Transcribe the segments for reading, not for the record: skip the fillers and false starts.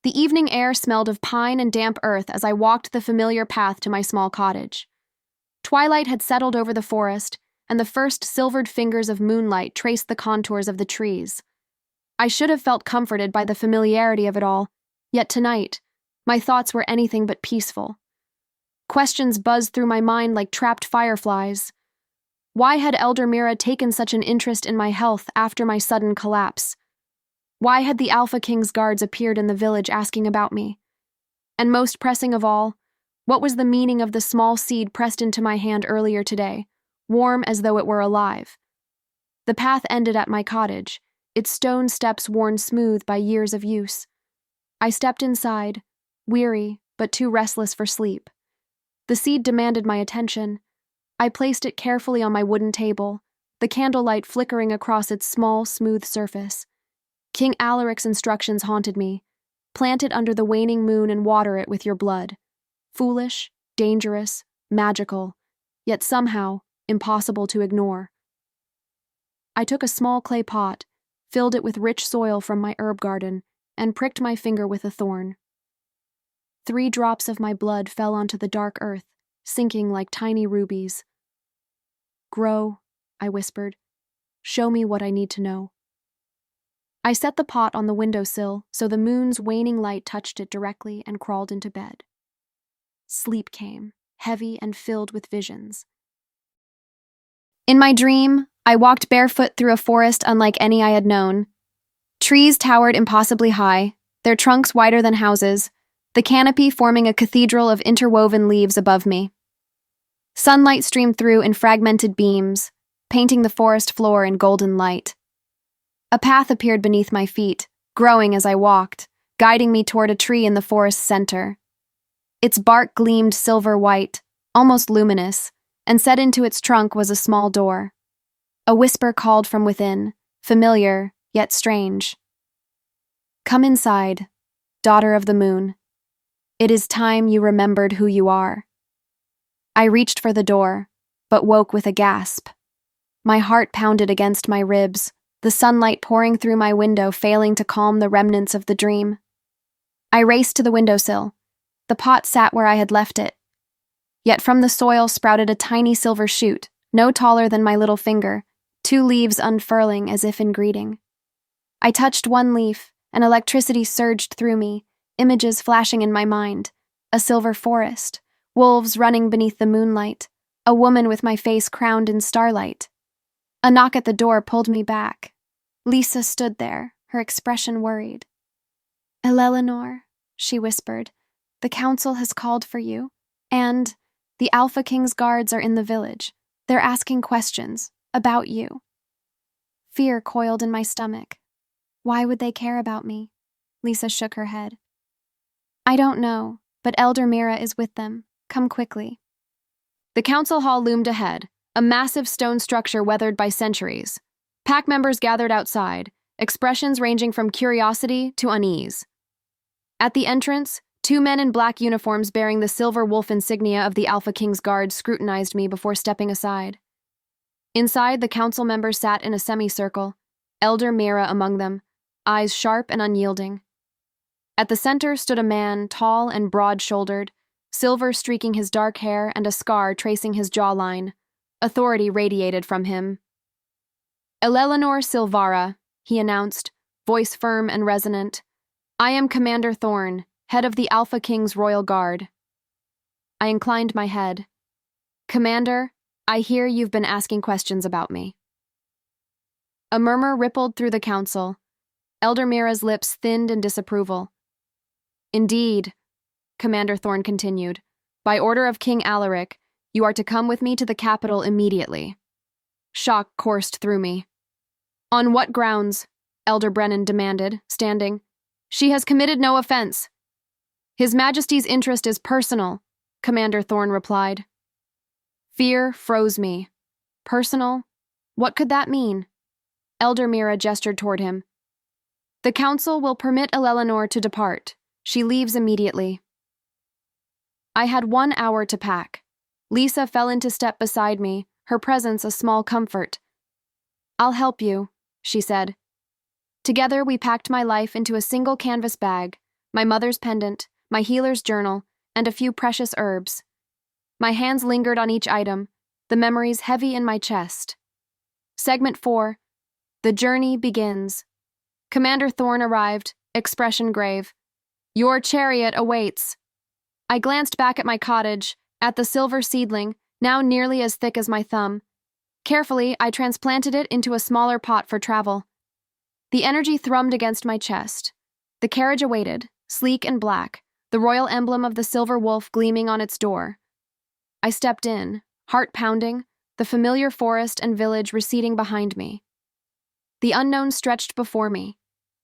The evening air smelled of pine and damp earth as I walked the familiar path to my small cottage. Twilight had settled over the forest, and the first silvered fingers of moonlight traced the contours of the trees. I should have felt comforted by the familiarity of it all, yet tonight, my thoughts were anything but peaceful. Questions buzzed through my mind like trapped fireflies. Why had Elder Mira taken such an interest in my health after my sudden collapse? Why had the Alpha King's guards appeared in the village asking about me? And most pressing of all, what was the meaning of the small seed pressed into my hand earlier today, warm as though it were alive? The path ended at my cottage, its stone steps worn smooth by years of use. I stepped inside, weary but too restless for sleep. The seed demanded my attention. I placed it carefully on my wooden table, the candlelight flickering across its small, smooth surface. King Alaric's instructions haunted me. Plant it under the waning moon and water it with your blood. Foolish, dangerous, magical, yet somehow impossible to ignore. I took a small clay pot, filled it with rich soil from my herb garden, and pricked my finger with a thorn. 3 drops of my blood fell onto the dark earth, sinking like tiny rubies. "Grow," I whispered. "Show me what I need to know." I set the pot on the windowsill so the moon's waning light touched it directly and crawled into bed. Sleep came, heavy and filled with visions. In my dream, I walked barefoot through a forest unlike any I had known. Trees towered impossibly high, their trunks wider than houses, the canopy forming a cathedral of interwoven leaves above me. Sunlight streamed through in fragmented beams, painting the forest floor in golden light. A path appeared beneath my feet, growing as I walked, guiding me toward a tree in the forest's center. Its bark gleamed silver white, almost luminous, and set into its trunk was a small door. A whisper called from within, familiar, yet strange. "Come inside, daughter of the moon. It is time you remembered who you are." I reached for the door, but woke with a gasp. My heart pounded against my ribs, the sunlight pouring through my window failing to calm the remnants of the dream. I raced to the windowsill. The pot sat where I had left it. Yet from the soil sprouted a tiny silver shoot, no taller than my little finger, 2 leaves unfurling as if in greeting. I touched one leaf, and electricity surged through me, images flashing in my mind. A silver forest, wolves running beneath the moonlight, a woman with my face crowned in starlight. A knock at the door pulled me back. Lisa stood there, her expression worried. "Elellanor," she whispered, "the council has called for you, and the Alpha King's guards are in the village. They're asking questions about you." Fear coiled in my stomach. Why would they care about me? Lisa shook her head. "I don't know, but Elder Mira is with them. Come quickly." The council hall loomed ahead, a massive stone structure weathered by centuries. Pack members gathered outside, expressions ranging from curiosity to unease. At the entrance, 2 men in black uniforms bearing the silver wolf insignia of the Alpha King's guard scrutinized me before stepping aside. Inside, the council members sat in a semicircle, Elder Mira among them, eyes sharp and unyielding. At the center stood a man, tall and broad-shouldered, silver streaking his dark hair and a scar tracing his jawline. Authority radiated from him. "Elellanor Silvara," he announced, voice firm and resonant. "I am Commander Thorn, head of the Alpha King's royal guard." I inclined my head. "Commander, I hear you've been asking questions about me." A murmur rippled through the council. Elder Mira's lips thinned in disapproval. "Indeed," Commander Thorn continued, "by order of King Alaric, you are to come with me to the capital immediately." Shock coursed through me. "On what grounds?" Elder Brennan demanded, standing. "She has committed no offense." "His Majesty's interest is personal," Commander Thorn replied. Fear froze me. Personal? What could that mean? Elder Mira gestured toward him. "The council will permit Elellanor to depart. She leaves immediately." I had 1 hour to pack. Lisa fell into step beside me, her presence a small comfort. "I'll help you," she said. Together we packed my life into a single canvas bag, my mother's pendant, my healer's journal, and a few precious herbs. My hands lingered on each item, the memories heavy in my chest. Segment 4. The journey begins. Commander Thorne arrived, expression grave. Your chariot awaits. I glanced back at my cottage, at the silver seedling, now nearly as thick as my thumb. Carefully, I transplanted it into a smaller pot for travel. The energy thrummed against my chest. The carriage awaited, sleek and black, the royal emblem of the silver wolf gleaming on its door. I stepped in, heart pounding, the familiar forest and village receding behind me. The unknown stretched before me,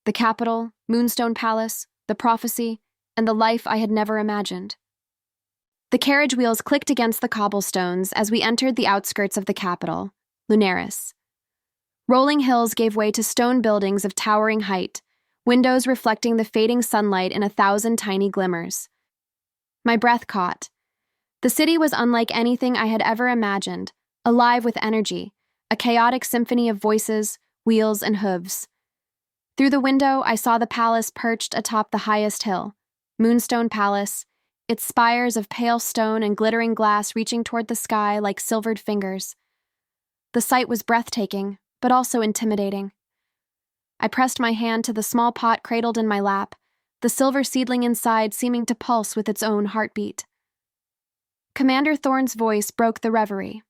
the capital, Moonstone Palace, the prophecy, and the life I had never imagined. The carriage wheels clicked against the cobblestones as we entered the outskirts of the capital, Lunaris. Rolling hills gave way to stone buildings of towering height, windows reflecting the fading sunlight in 1,000 tiny glimmers. My breath caught. The city was unlike anything I had ever imagined, alive with energy, a chaotic symphony of voices, wheels, and hooves. Through the window, I saw the palace perched atop the highest hill, Moonstone Palace, its spires of pale stone and glittering glass reaching toward the sky like silvered fingers. The sight was breathtaking, but also intimidating. I pressed my hand to the small pot cradled in my lap, the silver seedling inside seeming to pulse with its own heartbeat. Commander Thorne's voice broke the reverie.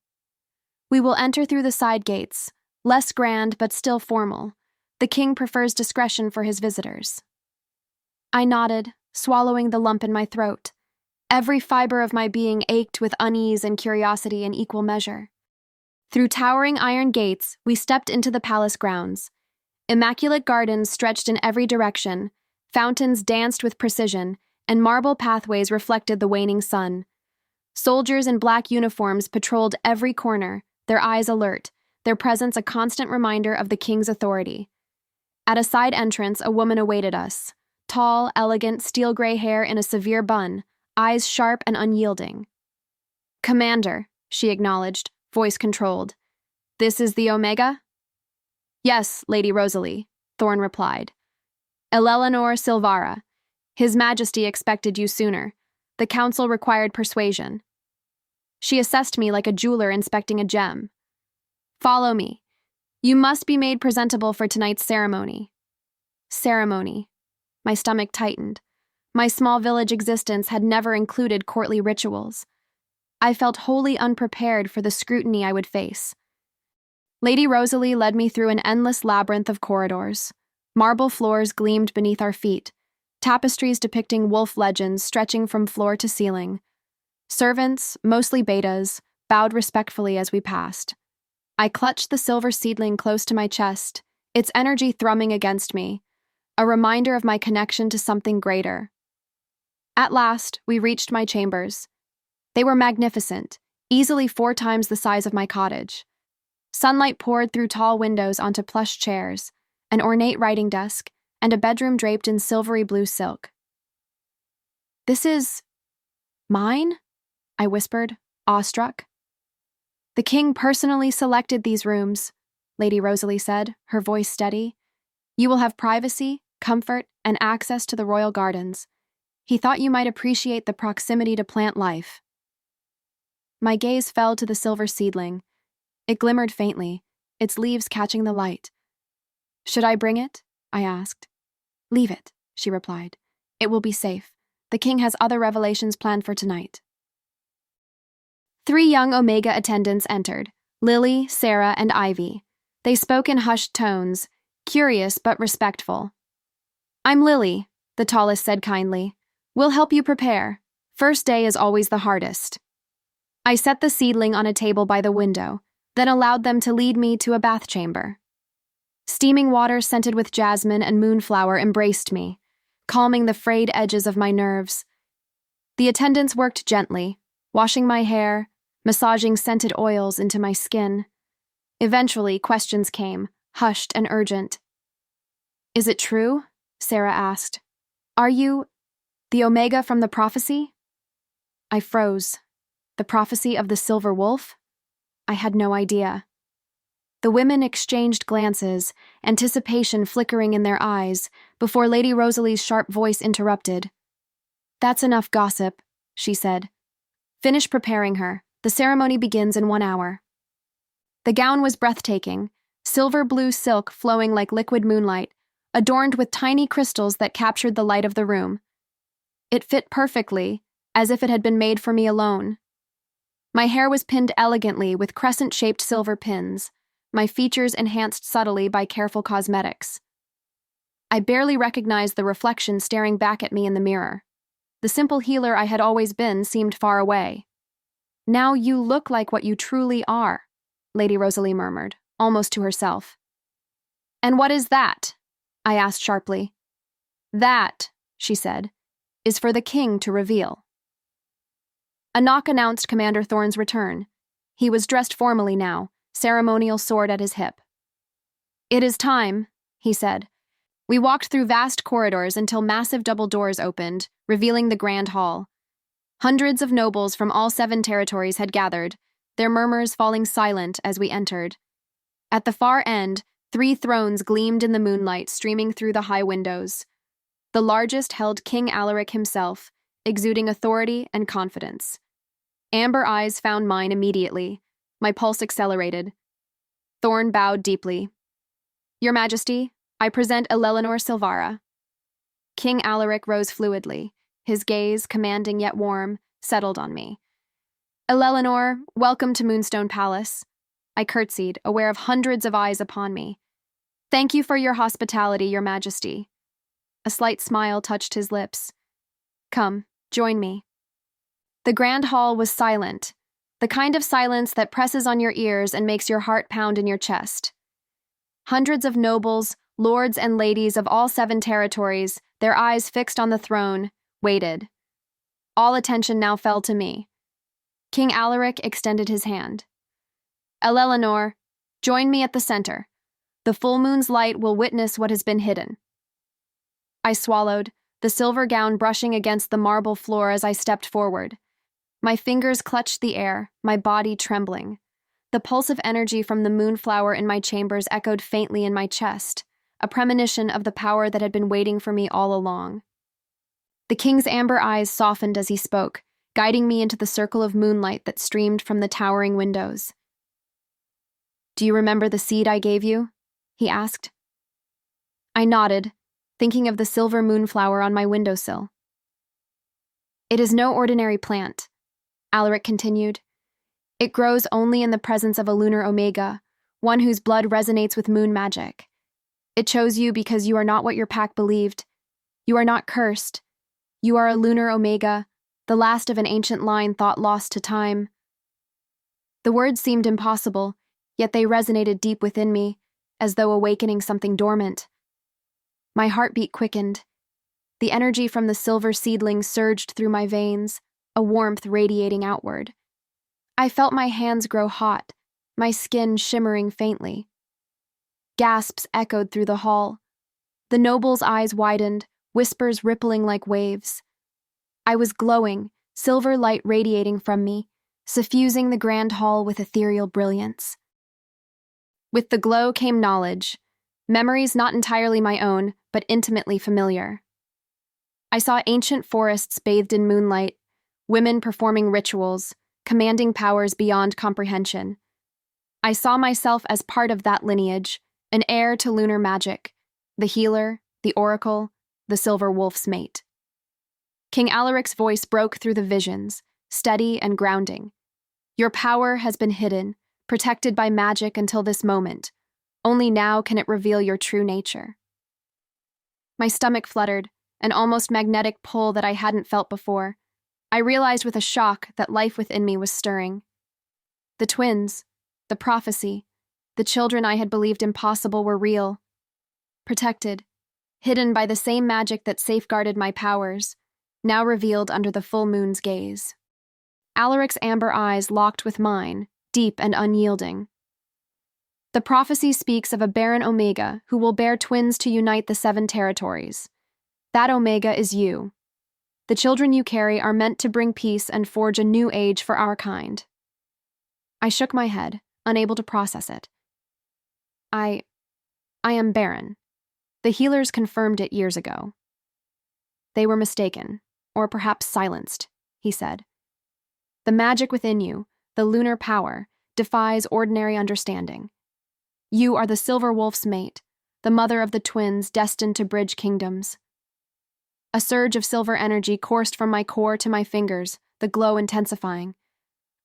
We will enter through the side gates, less grand but still formal. The king prefers discretion for his visitors. I nodded, swallowing the lump in my throat. Every fiber of my being ached with unease and curiosity in equal measure. Through towering iron gates, we stepped into the palace grounds. Immaculate gardens stretched in every direction, fountains danced with precision, and marble pathways reflected the waning sun. Soldiers in black uniforms patrolled every corner, their eyes alert, their presence a constant reminder of the king's authority. At a side entrance, a woman awaited us. Tall, elegant, steel-gray hair in a severe bun, eyes sharp and unyielding. Commander, she acknowledged, voice controlled. This is the Omega? Yes, Lady Rosalie, Thorne replied. Elellanor Silvara. His Majesty expected you sooner. The council required persuasion. She assessed me like a jeweler inspecting a gem. Follow me. You must be made presentable for tonight's ceremony. Ceremony. My stomach tightened. My small village existence had never included courtly rituals. I felt wholly unprepared for the scrutiny I would face. Lady Rosalie led me through an endless labyrinth of corridors. Marble floors gleamed beneath our feet, tapestries depicting wolf legends stretching from floor to ceiling. Servants, mostly betas, bowed respectfully as we passed. I clutched the silver seedling close to my chest, its energy thrumming against me, a reminder of my connection to something greater. At last, we reached my chambers. They were magnificent, easily 4 times the size of my cottage. Sunlight poured through tall windows onto plush chairs, an ornate writing desk, and a bedroom draped in silvery blue silk. This is mine? I whispered, awestruck. The king personally selected these rooms, Lady Rosalie said, her voice steady. You will have privacy, comfort, and access to the royal gardens. He thought you might appreciate the proximity to plant life. My gaze fell to the silver seedling. It glimmered faintly, its leaves catching the light. Should I bring it? I asked. Leave it, she replied. It will be safe. The king has other revelations planned for tonight. 3 young Omega attendants entered, Lily, Sarah, and Ivy. They spoke in hushed tones, curious but respectful. I'm Lily, the tallest said kindly. We'll help you prepare. First day is always the hardest. I set the seedling on a table by the window, then allowed them to lead me to a bath chamber. Steaming water scented with jasmine and moonflower embraced me, calming the frayed edges of my nerves. The attendants worked gently, washing my hair, massaging scented oils into my skin. Eventually, questions came, hushed and urgent. Is it true? Sarah asked. Are you the Omega from the prophecy? I froze. The prophecy of the silver wolf? I had no idea. The women exchanged glances, anticipation flickering in their eyes, before Lady Rosalie's sharp voice interrupted. "That's enough gossip," she said. "Finish preparing her. The ceremony begins in 1 hour." The gown was breathtaking, silver blue silk flowing like liquid moonlight, adorned with tiny crystals that captured the light of the room. It fit perfectly, as if it had been made for me alone. My hair was pinned elegantly with crescent-shaped silver pins, my features enhanced subtly by careful cosmetics. I barely recognized the reflection staring back at me in the mirror. The simple healer I had always been seemed far away. "Now you look like what you truly are," Lady Rosalie murmured, almost to herself. "And what is that?" I asked sharply. "That," she said, "is for the king to reveal." A knock announced Commander Thorne's return. He was dressed formally now, ceremonial sword at his hip. "It is time," he said. We walked through vast corridors until massive double doors opened, revealing the grand hall. Hundreds of nobles from all 7 territories had gathered, their murmurs falling silent as we entered. At the far end, 3 thrones gleamed in the moonlight streaming through the high windows. The largest held King Alaric himself, exuding authority and confidence. Amber eyes found mine immediately. My pulse accelerated. Thorne bowed deeply. "Your Majesty, I present Elellanor Silvara." King Alaric rose fluidly, his gaze, commanding yet warm, settled on me. "Elellanor, welcome to Moonstone Palace." I curtsied, aware of hundreds of eyes upon me. "Thank you for your hospitality, Your Majesty." A slight smile touched his lips. "Come, join me." The grand hall was silent, the kind of silence that presses on your ears and makes your heart pound in your chest. Hundreds of nobles, lords and ladies of all 7 territories, their eyes fixed on the throne, waited. All attention now fell to me. King Alaric extended his hand. "Elellanor, join me at the center. The full moon's light will witness what has been hidden." I swallowed, the silver gown brushing against the marble floor as I stepped forward. My fingers clutched the air, my body trembling. The pulse of energy from the moonflower in my chambers echoed faintly in my chest, a premonition of the power that had been waiting for me all along. The king's amber eyes softened as he spoke, guiding me into the circle of moonlight that streamed from the towering windows. "Do you remember the seed I gave you?" he asked. I nodded, thinking of the silver moonflower on my windowsill. "It is no ordinary plant," Alaric continued. "It grows only in the presence of a lunar omega, one whose blood resonates with moon magic. It chose you because you are not what your pack believed. You are not cursed. You are a lunar omega, the last of an ancient line thought lost to time." The words seemed impossible, yet they resonated deep within me, as though awakening something dormant. My heartbeat quickened. The energy from the silver seedling surged through my veins, a warmth radiating outward. I felt my hands grow hot, my skin shimmering faintly. Gasps echoed through the hall. The noble's eyes widened, whispers rippling like waves. I was glowing, silver light radiating from me, suffusing the grand hall with ethereal brilliance. With the glow came knowledge, memories not entirely my own, but intimately familiar. I saw ancient forests bathed in moonlight, women performing rituals, commanding powers beyond comprehension. I saw myself as part of that lineage, an heir to lunar magic, the healer, the oracle, the silver wolf's mate. King Alaric's voice broke through the visions, steady and grounding. "Your power has been hidden, protected by magic until this moment. Only now can it reveal your true nature." My stomach fluttered, an almost magnetic pull that I hadn't felt before. I realized with a shock that life within me was stirring. The twins, the prophecy, the children I had believed impossible were real. Protected, hidden by the same magic that safeguarded my powers, now revealed under the full moon's gaze. Alaric's amber eyes locked with mine, deep and unyielding. "The prophecy speaks of a barren omega who will bear twins to unite the 7 territories. That omega is you. The children you carry are meant to bring peace and forge a new age for our kind." I shook my head, unable to process it. I am barren. The healers confirmed it years ago. They were mistaken, or perhaps silenced, he said. The magic within you, the lunar power, defies ordinary understanding. You are the silver wolf's mate, the mother of the twins destined to bridge kingdoms. A surge of silver energy coursed from my core to my fingers, the glow intensifying.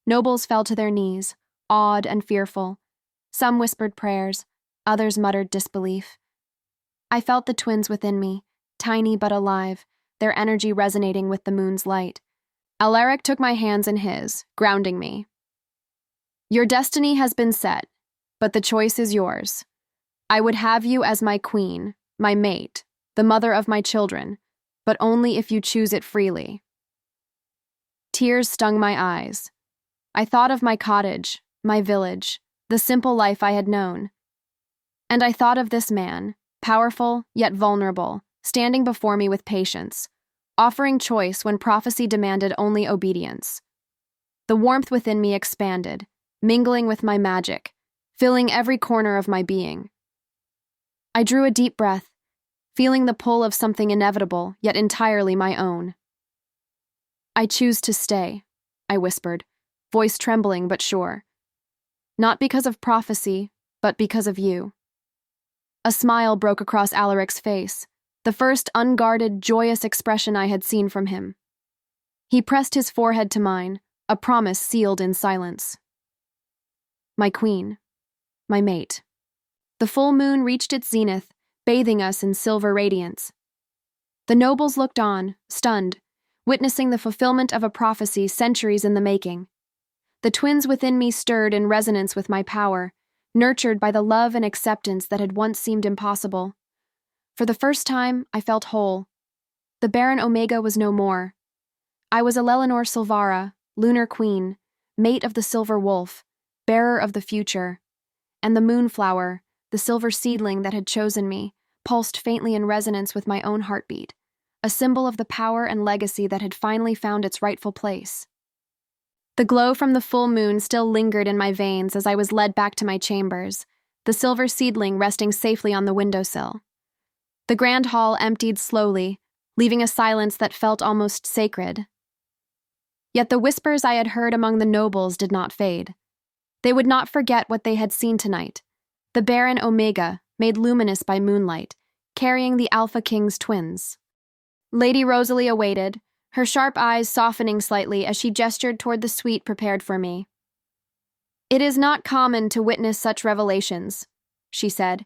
Nobles fell to their knees, awed and fearful. Some whispered prayers, others muttered disbelief. I felt the twins within me, tiny but alive, their energy resonating with the moon's light. Alaric took my hands in his, grounding me. Your destiny has been set, but the choice is yours. I would have you as my queen, my mate, the mother of my children, but only if you choose it freely. Tears stung my eyes. I thought of my cottage, my village, the simple life I had known. And I thought of this man, powerful yet vulnerable, standing before me with patience, offering choice when prophecy demanded only obedience. The warmth within me expanded, mingling with my magic, filling every corner of my being. I drew a deep breath, feeling the pull of something inevitable yet entirely my own. I choose to stay, I whispered, voice trembling but sure. Not because of prophecy, but because of you. A smile broke across Alaric's face, the first unguarded, joyous expression I had seen from him. He pressed his forehead to mine, a promise sealed in silence. My queen, my mate. The full moon reached its zenith, bathing us in silver radiance. The nobles looked on, stunned, witnessing the fulfillment of a prophecy centuries in the making. The twins within me stirred in resonance with my power, nurtured by the love and acceptance that had once seemed impossible. For the first time, I felt whole. The barren Omega was no more. I was Elellanor Silvara, lunar queen, mate of the silver wolf, bearer of the future. And the moonflower, the silver seedling that had chosen me, pulsed faintly in resonance with my own heartbeat, a symbol of the power and legacy that had finally found its rightful place. The glow from the full moon still lingered in my veins as I was led back to my chambers, the silver seedling resting safely on the windowsill. The grand hall emptied slowly, leaving a silence that felt almost sacred. Yet the whispers I had heard among the nobles did not fade. They would not forget what they had seen tonight, the barren Omega, made luminous by moonlight, carrying the Alpha King's twins. Lady Rosalie awaited, her sharp eyes softening slightly as she gestured toward the suite prepared for me. It is not common to witness such revelations, she said.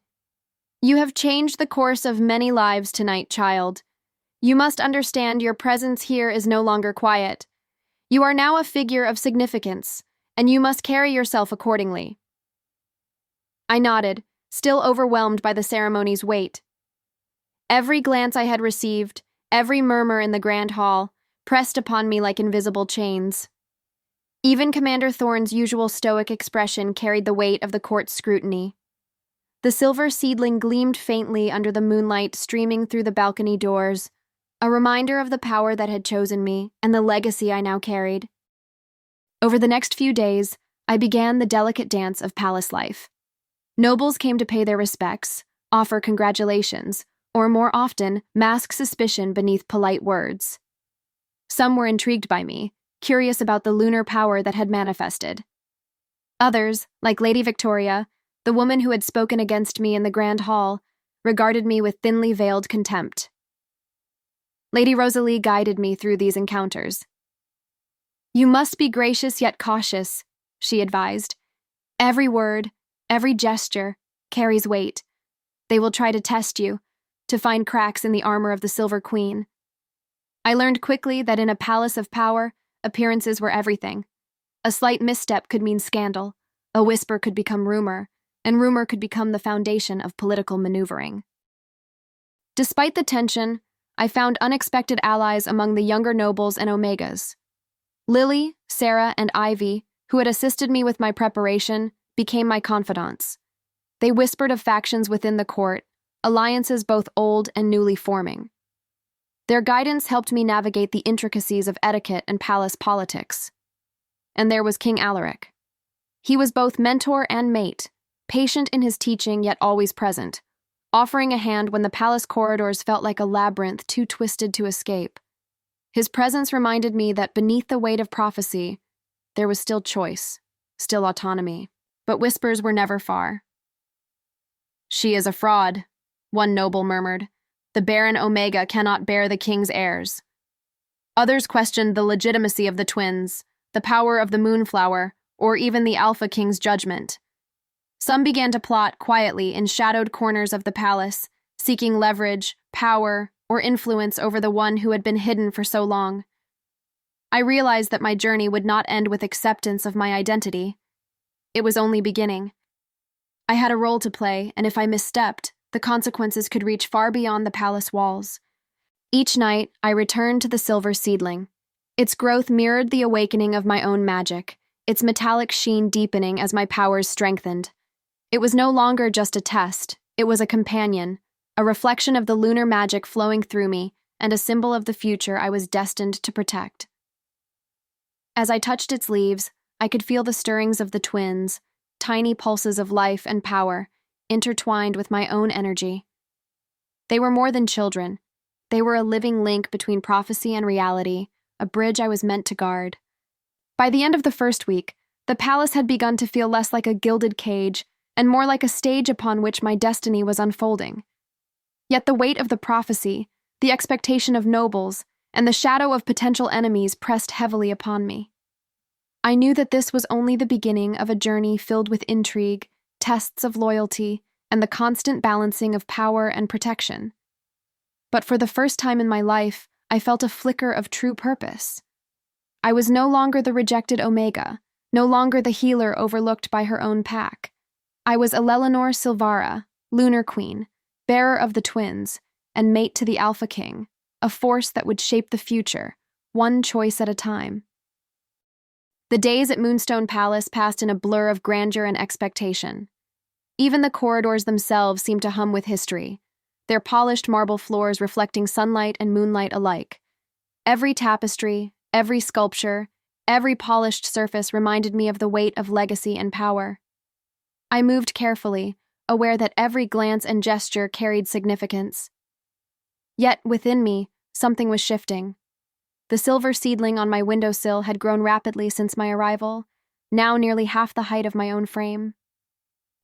You have changed the course of many lives tonight, child. You must understand your presence here is no longer quiet. You are now a figure of significance, and you must carry yourself accordingly. I nodded, still overwhelmed by the ceremony's weight. Every glance I had received, every murmur in the grand hall, pressed upon me like invisible chains. Even Commander Thorne's usual stoic expression carried the weight of the court's scrutiny. The silver seedling gleamed faintly under the moonlight streaming through the balcony doors, a reminder of the power that had chosen me and the legacy I now carried. Over the next few days, I began the delicate dance of palace life. Nobles came to pay their respects, offer congratulations, or more often, mask suspicion beneath polite words. Some were intrigued by me, curious about the lunar power that had manifested. Others, like Lady Victoria, the woman who had spoken against me in the grand hall, regarded me with thinly veiled contempt. Lady Rosalie guided me through these encounters. You must be gracious yet cautious, she advised. Every word, every gesture, carries weight. They will try to test you, to find cracks in the armor of the Silver Queen. I learned quickly that in a palace of power, appearances were everything. A slight misstep could mean scandal, a whisper could become rumor, and rumor could become the foundation of political maneuvering. Despite the tension, I found unexpected allies among the younger nobles and Omegas. Lily, Sarah, and Ivy, who had assisted me with my preparation, became my confidants. They whispered of factions within the court, alliances both old and newly forming. Their guidance helped me navigate the intricacies of etiquette and palace politics. And there was King Alaric. He was both mentor and mate, patient in his teaching yet always present, offering a hand when the palace corridors felt like a labyrinth too twisted to escape. His presence reminded me that beneath the weight of prophecy, there was still choice, still autonomy. But whispers were never far. "She is a fraud," one noble murmured. "The Baron Omega cannot bear the king's heirs." Others questioned the legitimacy of the twins, the power of the Moonflower, or even the Alpha King's judgment. Some began to plot quietly in shadowed corners of the palace, seeking leverage, power, or influence over the one who had been hidden for so long. I realized that my journey would not end with acceptance of my identity. It was only beginning. I had a role to play, and if I misstepped, the consequences could reach far beyond the palace walls. Each night, I returned to the silver seedling. Its growth mirrored the awakening of my own magic, its metallic sheen deepening as my powers strengthened. It was no longer just a test, it was a companion, a reflection of the lunar magic flowing through me, and a symbol of the future I was destined to protect. As I touched its leaves, I could feel the stirrings of the twins, tiny pulses of life and power, intertwined with my own energy. They were more than children. They were a living link between prophecy and reality, a bridge I was meant to guard. By the end of the first week, the palace had begun to feel less like a gilded cage and more like a stage upon which my destiny was unfolding. Yet the weight of the prophecy, the expectation of nobles, and the shadow of potential enemies pressed heavily upon me. I knew that this was only the beginning of a journey filled with intrigue, tests of loyalty, and the constant balancing of power and protection. But for the first time in my life, I felt a flicker of true purpose. I was no longer the rejected Omega, no longer the healer overlooked by her own pack. I was Elellanor Silvara, Lunar Queen, bearer of the twins, and mate to the Alpha King, a force that would shape the future, one choice at a time. The days at Moonstone Palace passed in a blur of grandeur and expectation. Even the corridors themselves seemed to hum with history, their polished marble floors reflecting sunlight and moonlight alike. Every tapestry, every sculpture, every polished surface reminded me of the weight of legacy and power. I moved carefully, aware that every glance and gesture carried significance. Yet, within me, something was shifting. The silver seedling on my windowsill had grown rapidly since my arrival, now nearly half the height of my own frame.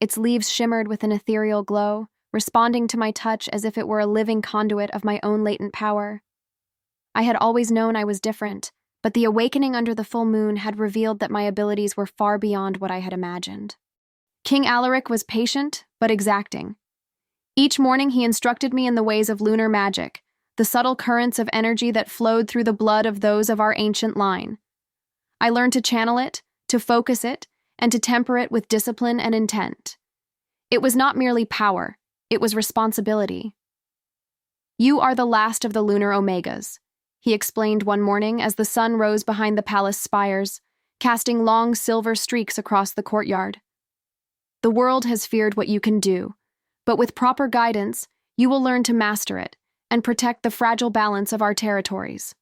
Its leaves shimmered with an ethereal glow, responding to my touch as if it were a living conduit of my own latent power. I had always known I was different, but the awakening under the full moon had revealed that my abilities were far beyond what I had imagined. King Alaric was patient, but exacting. Each morning he instructed me in the ways of lunar magic, the subtle currents of energy that flowed through the blood of those of our ancient line. I learned to channel it, to focus it, and to temper it with discipline and intent. It was not merely power, it was responsibility. "You are the last of the lunar Omegas," he explained one morning as the sun rose behind the palace spires, casting long silver streaks across the courtyard. "The world has feared what you can do, but with proper guidance, you will learn to master it and protect the fragile balance of our territories."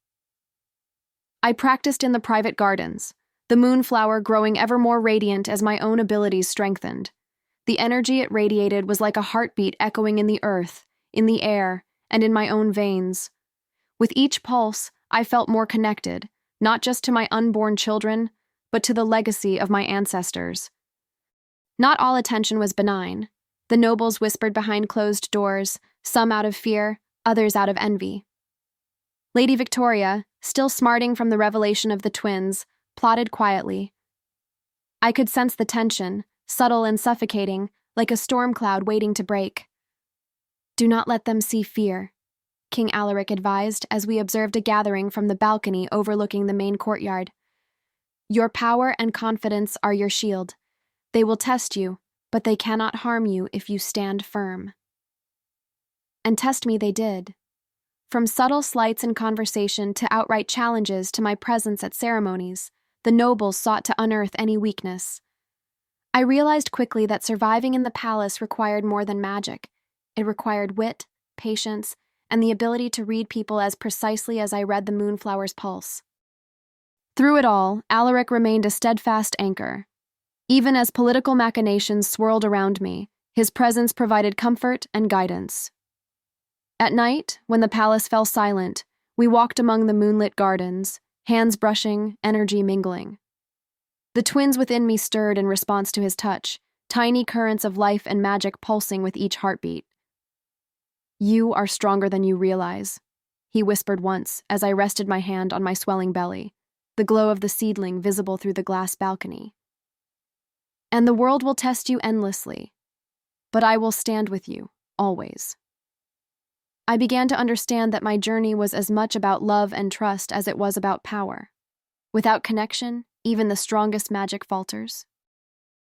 I practiced in the private gardens, the moonflower growing ever more radiant as my own abilities strengthened. The energy it radiated was like a heartbeat echoing in the earth, in the air, and in my own veins. With each pulse, I felt more connected, not just to my unborn children, but to the legacy of my ancestors. Not all attention was benign. The nobles whispered behind closed doors, some out of fear, others out of envy. Lady Victoria, still smarting from the revelation of the twins, plotted quietly. I could sense the tension, subtle and suffocating, like a storm cloud waiting to break. "Do not let them see fear," King Alaric advised as we observed a gathering from the balcony overlooking the main courtyard. "Your power and confidence are your shield. They will test you, but they cannot harm you if you stand firm." And test me they did. From subtle slights in conversation to outright challenges to my presence at ceremonies, the nobles sought to unearth any weakness. I realized quickly that surviving in the palace required more than magic. It required wit, patience, and the ability to read people as precisely as I read the moonflower's pulse. Through it all, Alaric remained a steadfast anchor. Even as political machinations swirled around me, his presence provided comfort and guidance. At night, when the palace fell silent, we walked among the moonlit gardens, hands brushing, energy mingling. The twins within me stirred in response to his touch, tiny currents of life and magic pulsing with each heartbeat. "You are stronger than you realize," he whispered once as I rested my hand on my swelling belly, the glow of the seedling visible through the glass balcony. "And the world will test you endlessly, but I will stand with you, always." I began to understand that my journey was as much about love and trust as it was about power. Without connection, even the strongest magic falters.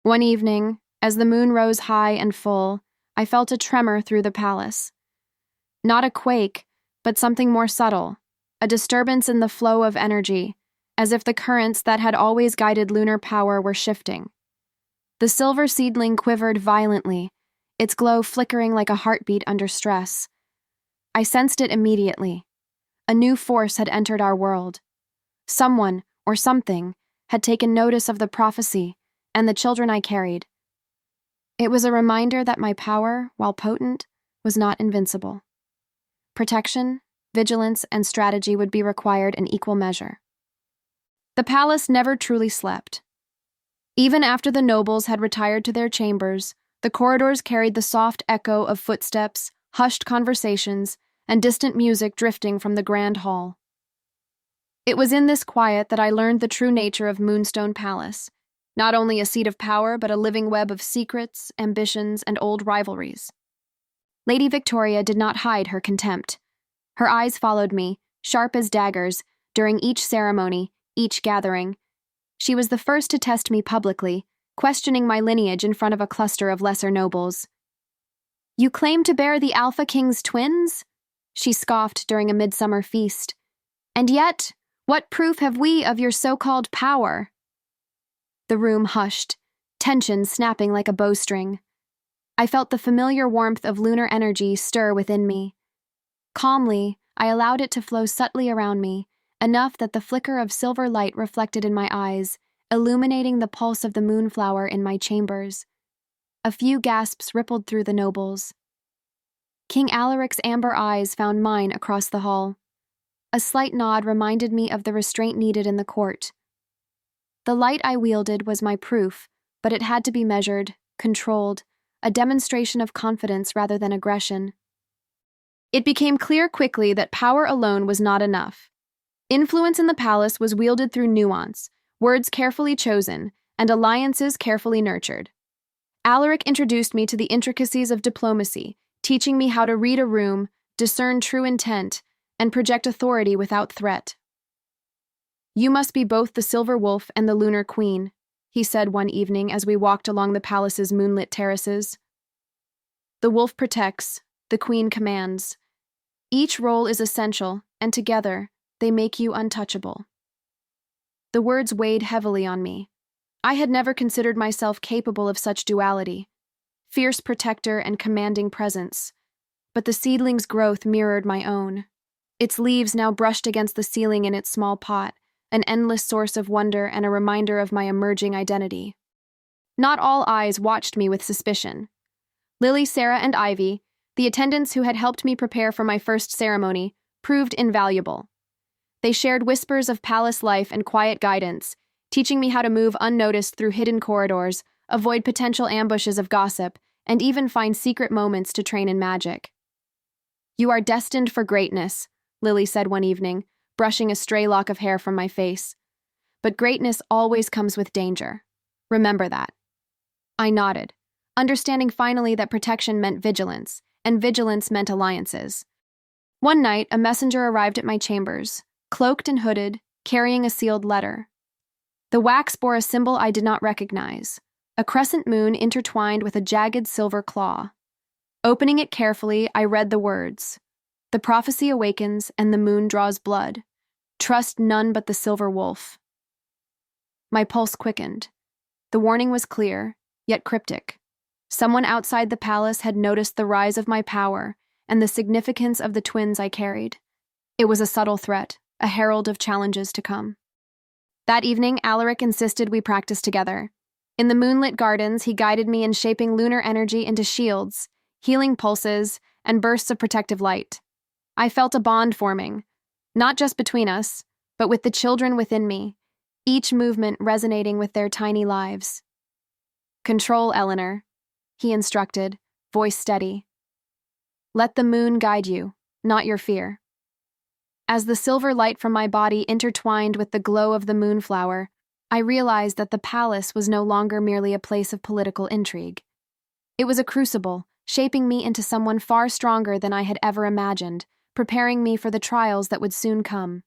One evening, as the moon rose high and full, I felt a tremor through the palace. Not a quake, but something more subtle, a disturbance in the flow of energy, as if the currents that had always guided lunar power were shifting. The silver seedling quivered violently, its glow flickering like a heartbeat under stress. I sensed it immediately. A new force had entered our world. Someone, or something, had taken notice of the prophecy and the children I carried. It was a reminder that my power, while potent, was not invincible. Protection, vigilance, and strategy would be required in equal measure. The palace never truly slept. Even after the nobles had retired to their chambers, the corridors carried the soft echo of footsteps, hushed conversations, and distant music drifting from the grand hall. It was in this quiet that I learned the true nature of Moonstone Palace, not only a seat of power but a living web of secrets, ambitions, and old rivalries. Lady Victoria did not hide her contempt. Her eyes followed me, sharp as daggers, during each ceremony, each gathering. She was the first to test me publicly, questioning my lineage in front of a cluster of lesser nobles. "You claim to bear the Alpha King's twins?" she scoffed during a midsummer feast. "And yet, what proof have we of your so-called power?" The room hushed, tension snapping like a bowstring. I felt the familiar warmth of lunar energy stir within me. Calmly, I allowed it to flow subtly around me, enough that the flicker of silver light reflected in my eyes, illuminating the pulse of the moonflower in my chambers. A few gasps rippled through the nobles. King Alaric's amber eyes found mine across the hall. A slight nod reminded me of the restraint needed in the court. The light I wielded was my proof, but it had to be measured, controlled, a demonstration of confidence rather than aggression. It became clear quickly that power alone was not enough. Influence in the palace was wielded through nuance, words carefully chosen, and alliances carefully nurtured. Alaric introduced me to the intricacies of diplomacy, teaching me how to read a room, discern true intent, and project authority without threat. "You must be both the Silver Wolf and the Lunar Queen," he said one evening as we walked along the palace's moonlit terraces. "The wolf protects, the queen commands. Each role is essential, and together, they make you untouchable." The words weighed heavily on me. I had never considered myself capable of such duality, fierce protector and commanding presence. But the seedling's growth mirrored my own. Its leaves now brushed against the ceiling in its small pot, an endless source of wonder and a reminder of my emerging identity. Not all eyes watched me with suspicion. Lily, Sarah, and Ivy, the attendants who had helped me prepare for my first ceremony, proved invaluable. They shared whispers of palace life and quiet guidance, teaching me how to move unnoticed through hidden corridors, avoid potential ambushes of gossip, and even find secret moments to train in magic. "You are destined for greatness," Lily said one evening, brushing a stray lock of hair from my face. "But greatness always comes with danger. Remember that." I nodded, understanding finally that protection meant vigilance, and vigilance meant alliances. One night, a messenger arrived at my chambers, cloaked and hooded, carrying a sealed letter. The wax bore a symbol I did not recognize, a crescent moon intertwined with a jagged silver claw. Opening it carefully, I read the words: "The prophecy awakens and the moon draws blood. Trust none but the Silver Wolf." My pulse quickened. The warning was clear, yet cryptic. Someone outside the palace had noticed the rise of my power and the significance of the twins I carried. It was a subtle threat, a herald of challenges to come. That evening, Alaric insisted we practice together. In the moonlit gardens, he guided me in shaping lunar energy into shields, healing pulses, and bursts of protective light. I felt a bond forming, not just between us, but with the children within me, each movement resonating with their tiny lives. "Control, Eleanor," he instructed, voice steady. "Let the moon guide you, not your fear." As the silver light from my body intertwined with the glow of the moonflower, I realized that the palace was no longer merely a place of political intrigue. It was a crucible, shaping me into someone far stronger than I had ever imagined, preparing me for the trials that would soon come.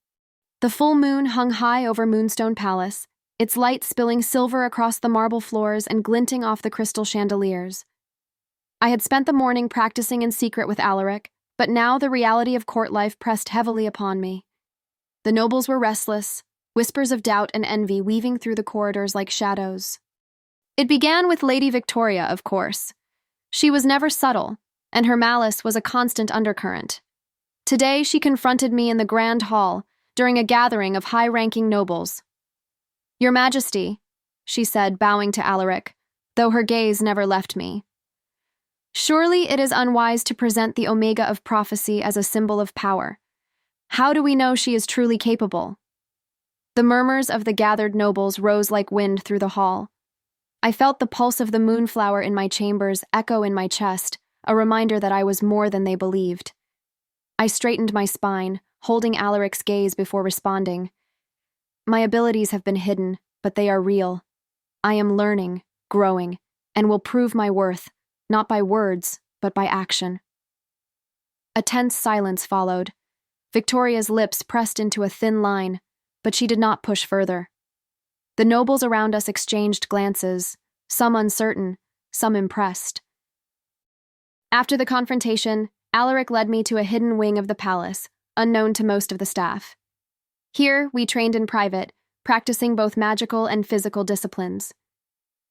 The full moon hung high over Moonstone Palace, its light spilling silver across the marble floors and glinting off the crystal chandeliers. I had spent the morning practicing in secret with Alaric, but now the reality of court life pressed heavily upon me. The nobles were restless, whispers of doubt and envy weaving through the corridors like shadows. It began with Lady Victoria, of course. She was never subtle, and her malice was a constant undercurrent. Today she confronted me in the Grand Hall during a gathering of high-ranking nobles. "Your Majesty," she said, bowing to Alaric, though her gaze never left me. "Surely it is unwise to present the Omega of Prophecy as a symbol of power. How do we know she is truly capable?" The murmurs of the gathered nobles rose like wind through the hall. I felt the pulse of the moonflower in my chambers echo in my chest, a reminder that I was more than they believed. I straightened my spine, holding Alaric's gaze before responding. "My abilities have been hidden, but they are real. I am learning, growing, and will prove my worth, not by words, but by action." A tense silence followed. Victoria's lips pressed into a thin line, but she did not push further. The nobles around us exchanged glances, some uncertain, some impressed. After the confrontation, Alaric led me to a hidden wing of the palace, unknown to most of the staff. Here, we trained in private, practicing both magical and physical disciplines.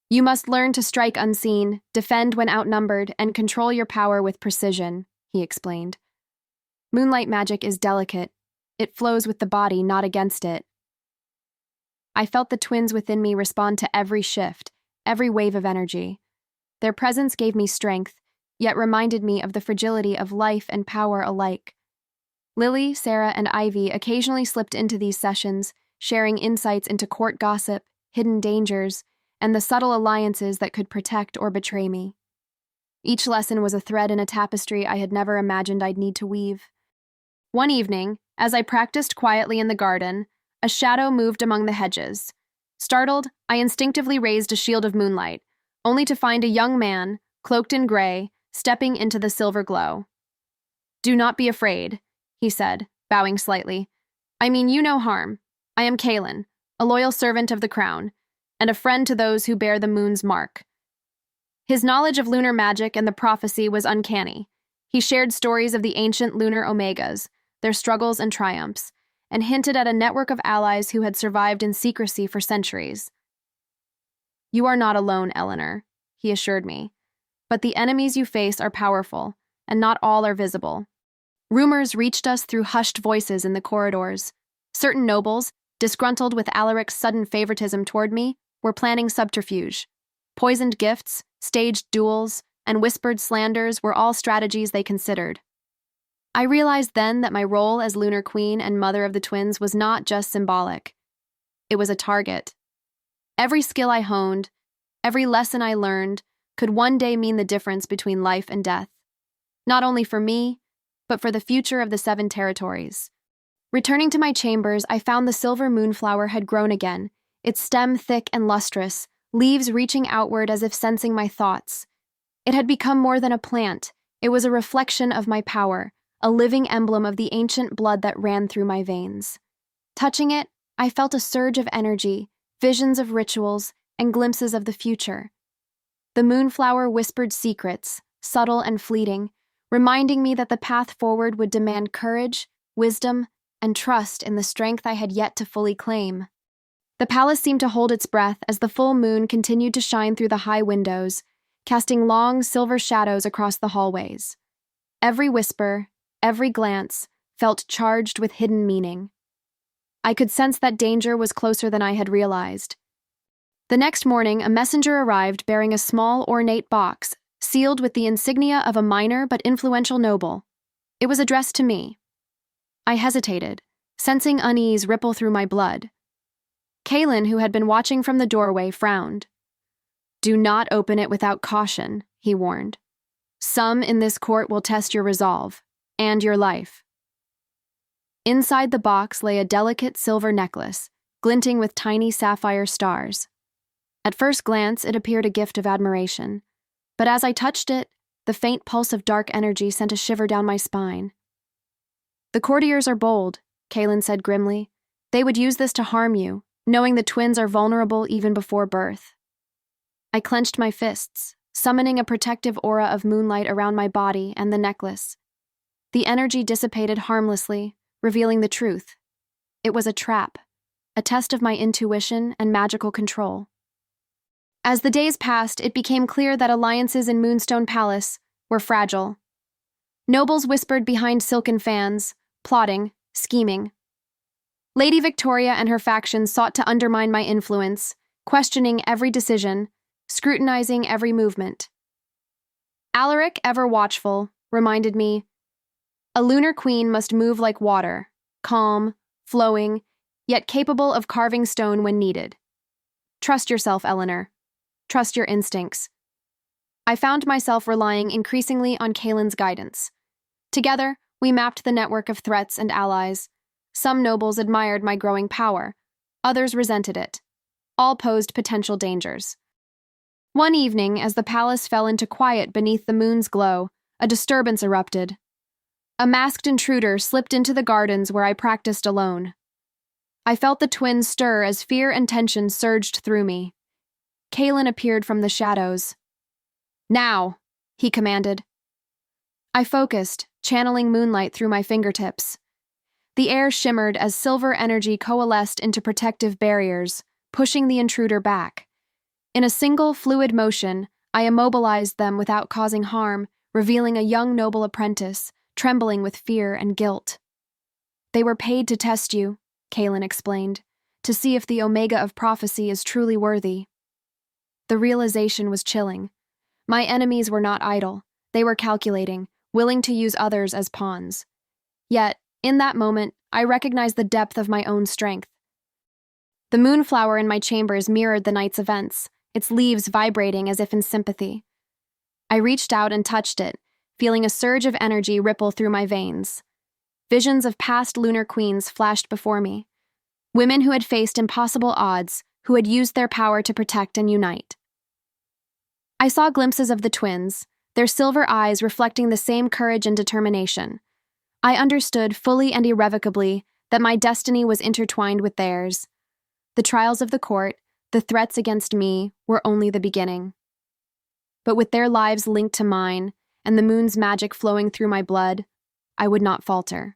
"You must learn to strike unseen, defend when outnumbered, and control your power with precision," he explained. "Moonlight magic is delicate. It flows with the body, not against it." I felt the twins within me respond to every shift, every wave of energy. Their presence gave me strength, yet reminded me of the fragility of life and power alike. Lily, Sarah, and Ivy occasionally slipped into these sessions, sharing insights into court gossip, hidden dangers, and the subtle alliances that could protect or betray me. Each lesson was a thread in a tapestry I had never imagined I'd need to weave. One evening, as I practiced quietly in the garden, a shadow moved among the hedges. Startled, I instinctively raised a shield of moonlight, only to find a young man, cloaked in gray, stepping into the silver glow. "Do not be afraid," he said, bowing slightly. "I mean you no harm. I am Kalen, a loyal servant of the crown, and a friend to those who bear the moon's mark." His knowledge of lunar magic and the prophecy was uncanny. He shared stories of the ancient lunar omegas, their struggles and triumphs, and hinted at a network of allies who had survived in secrecy for centuries. "You are not alone, Eleanor," he assured me. "But the enemies you face are powerful, and not all are visible." Rumors reached us through hushed voices in the corridors. Certain nobles, disgruntled with Alaric's sudden favoritism toward me, were planning subterfuge. Poisoned gifts, staged duels, and whispered slanders were all strategies they considered. I realized then that my role as Lunar Queen and mother of the twins was not just symbolic. It was a target. Every skill I honed, every lesson I learned, could one day mean the difference between life and death. Not only for me, but for the future of the 7 territories. Returning to my chambers, I found the silver moonflower had grown again, its stem thick and lustrous, leaves reaching outward as if sensing my thoughts. It had become more than a plant. It was a reflection of my power, a living emblem of the ancient blood that ran through my veins. Touching it, I felt a surge of energy, visions of rituals, and glimpses of the future. The moonflower whispered secrets, subtle and fleeting, reminding me that the path forward would demand courage, wisdom, and trust in the strength I had yet to fully claim. The palace seemed to hold its breath as the full moon continued to shine through the high windows, casting long silver shadows across the hallways. Every whisper, every glance, felt charged with hidden meaning. I could sense that danger was closer than I had realized. The next morning, a messenger arrived bearing a small, ornate box, sealed with the insignia of a minor but influential noble. It was addressed to me. I hesitated, sensing unease ripple through my blood. Kaelin, who had been watching from the doorway, frowned. "Do not open it without caution," he warned. "Some in this court will test your resolve, and your life." Inside the box lay a delicate silver necklace, glinting with tiny sapphire stars. At first glance, it appeared a gift of admiration, but as I touched it, the faint pulse of dark energy sent a shiver down my spine. "The courtiers are bold," Kaelin said grimly. "They would use this to harm you, knowing the twins are vulnerable even before birth." I clenched my fists, summoning a protective aura of moonlight around my body and the necklace. The energy dissipated harmlessly, revealing the truth. It was a trap, a test of my intuition and magical control. As the days passed, it became clear that alliances in Moonstone Palace were fragile. Nobles whispered behind silken fans, plotting, scheming. Lady Victoria and her faction sought to undermine my influence, questioning every decision, scrutinizing every movement. Alaric, ever watchful, reminded me, "A lunar queen must move like water, calm, flowing, yet capable of carving stone when needed. Trust yourself, Elellanor. Trust your instincts." I found myself relying increasingly on Kaelin's guidance. Together, we mapped the network of threats and allies. Some nobles admired my growing power, others resented it. All posed potential dangers. One evening, as the palace fell into quiet beneath the moon's glow, a disturbance erupted. A masked intruder slipped into the gardens where I practiced alone. I felt the twins stir as fear and tension surged through me. Kaelin appeared from the shadows. "Now," he commanded. I focused, channeling moonlight through my fingertips. The air shimmered as silver energy coalesced into protective barriers, pushing the intruder back. In a single, fluid motion, I immobilized them without causing harm, revealing a young noble apprentice, trembling with fear and guilt. "They were paid to test you," Kaelin explained, "to see if the Omega of Prophecy is truly worthy." The realization was chilling. My enemies were not idle. They were calculating, willing to use others as pawns. Yet, in that moment, I recognized the depth of my own strength. The moonflower in my chambers mirrored the night's events, its leaves vibrating as if in sympathy. I reached out and touched it, feeling a surge of energy ripple through my veins. Visions of past lunar queens flashed before me. Women who had faced impossible odds, who had used their power to protect and unite. I saw glimpses of the twins, their silver eyes reflecting the same courage and determination. I understood fully and irrevocably that my destiny was intertwined with theirs. The trials of the court, the threats against me, were only the beginning. But with their lives linked to mine, and the moon's magic flowing through my blood, I would not falter.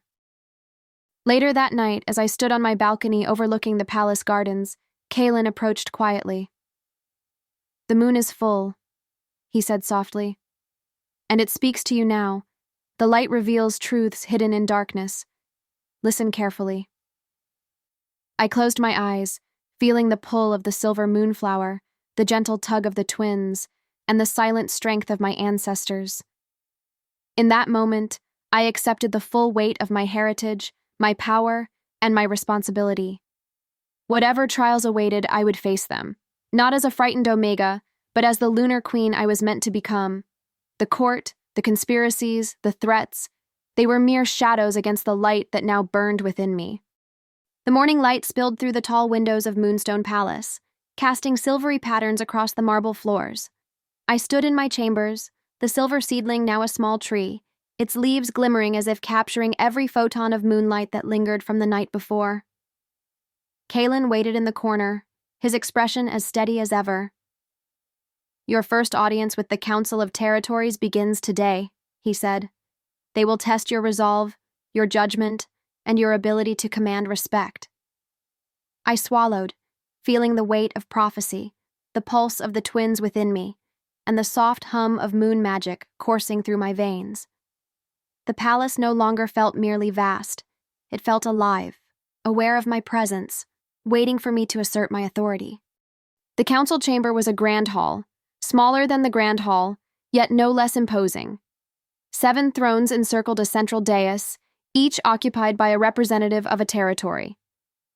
Later that night, as I stood on my balcony overlooking the palace gardens, Kaelin approached quietly. "The moon is full," he said softly, "and it speaks to you now. The light reveals truths hidden in darkness. Listen carefully." I closed my eyes, feeling the pull of the silver moonflower, the gentle tug of the twins, and the silent strength of my ancestors. In that moment, I accepted the full weight of my heritage, my power, and my responsibility. Whatever trials awaited, I would face them, not as a frightened Omega, but as the lunar queen I was meant to become. The court, the conspiracies, the threats, they were mere shadows against the light that now burned within me. The morning light spilled through the tall windows of Moonstone Palace, casting silvery patterns across the marble floors. I stood in my chambers, the silver seedling now a small tree, its leaves glimmering as if capturing every photon of moonlight that lingered from the night before. Kaelin waited in the corner, his expression as steady as ever. "Your first audience with the Council of Territories begins today," he said. "They will test your resolve, your judgment, and your ability to command respect." I swallowed, feeling the weight of prophecy, the pulse of the twins within me, and the soft hum of moon magic coursing through my veins. The palace no longer felt merely vast. It felt alive, aware of my presence, waiting for me to assert my authority. The council chamber was a grand hall, smaller than the grand hall, yet no less imposing. 7 thrones encircled a central dais, each occupied by a representative of a territory.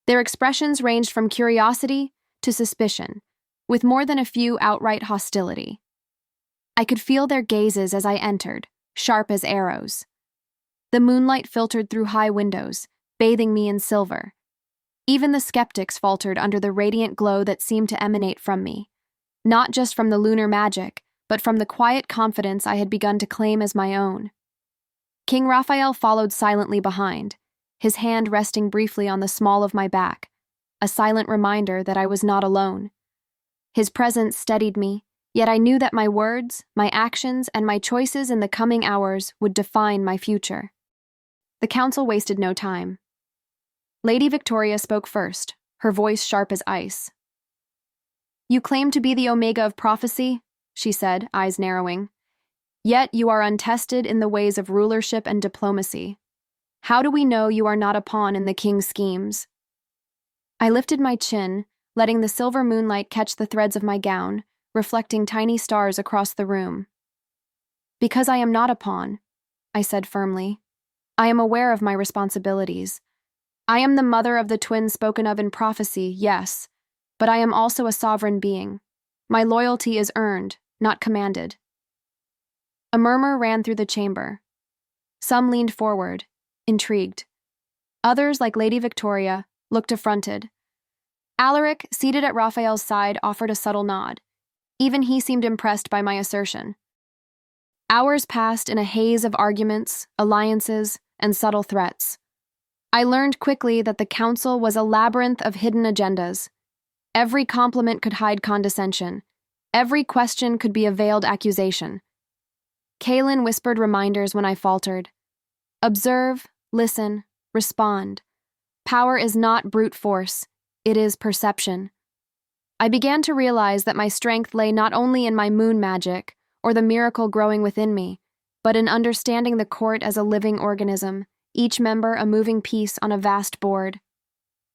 Their expressions ranged from curiosity to suspicion, with more than a few outright hostility. I could feel their gazes as I entered, sharp as arrows. The moonlight filtered through high windows, bathing me in silver. Even the skeptics faltered under the radiant glow that seemed to emanate from me, not just from the lunar magic, but from the quiet confidence I had begun to claim as my own. King Raphael followed silently behind, his hand resting briefly on the small of my back, a silent reminder that I was not alone. His presence steadied me, yet I knew that my words, my actions, and my choices in the coming hours would define my future. The council wasted no time. Lady Victoria spoke first, her voice sharp as ice. "You claim to be the Omega of prophecy," she said, eyes narrowing. "Yet you are untested in the ways of rulership and diplomacy. How do we know you are not a pawn in the king's schemes?" I lifted my chin, letting the silver moonlight catch the threads of my gown, reflecting tiny stars across the room. "Because I am not a pawn," I said firmly. "I am aware of my responsibilities. I am the mother of the twins spoken of in prophecy, yes, but I am also a sovereign being. My loyalty is earned, not commanded." A murmur ran through the chamber. Some leaned forward, intrigued. Others, like Lady Victoria, looked affronted. Alaric, seated at Raphael's side, offered a subtle nod. Even he seemed impressed by my assertion. Hours passed in a haze of arguments, alliances, and subtle threats. I learned quickly that the council was a labyrinth of hidden agendas. Every compliment could hide condescension. Every question could be a veiled accusation. Kaelin whispered reminders when I faltered. Observe, listen, respond. Power is not brute force. It is perception. I began to realize that my strength lay not only in my moon magic, or the miracle growing within me, but in understanding the court as a living organism, each member a moving piece on a vast board.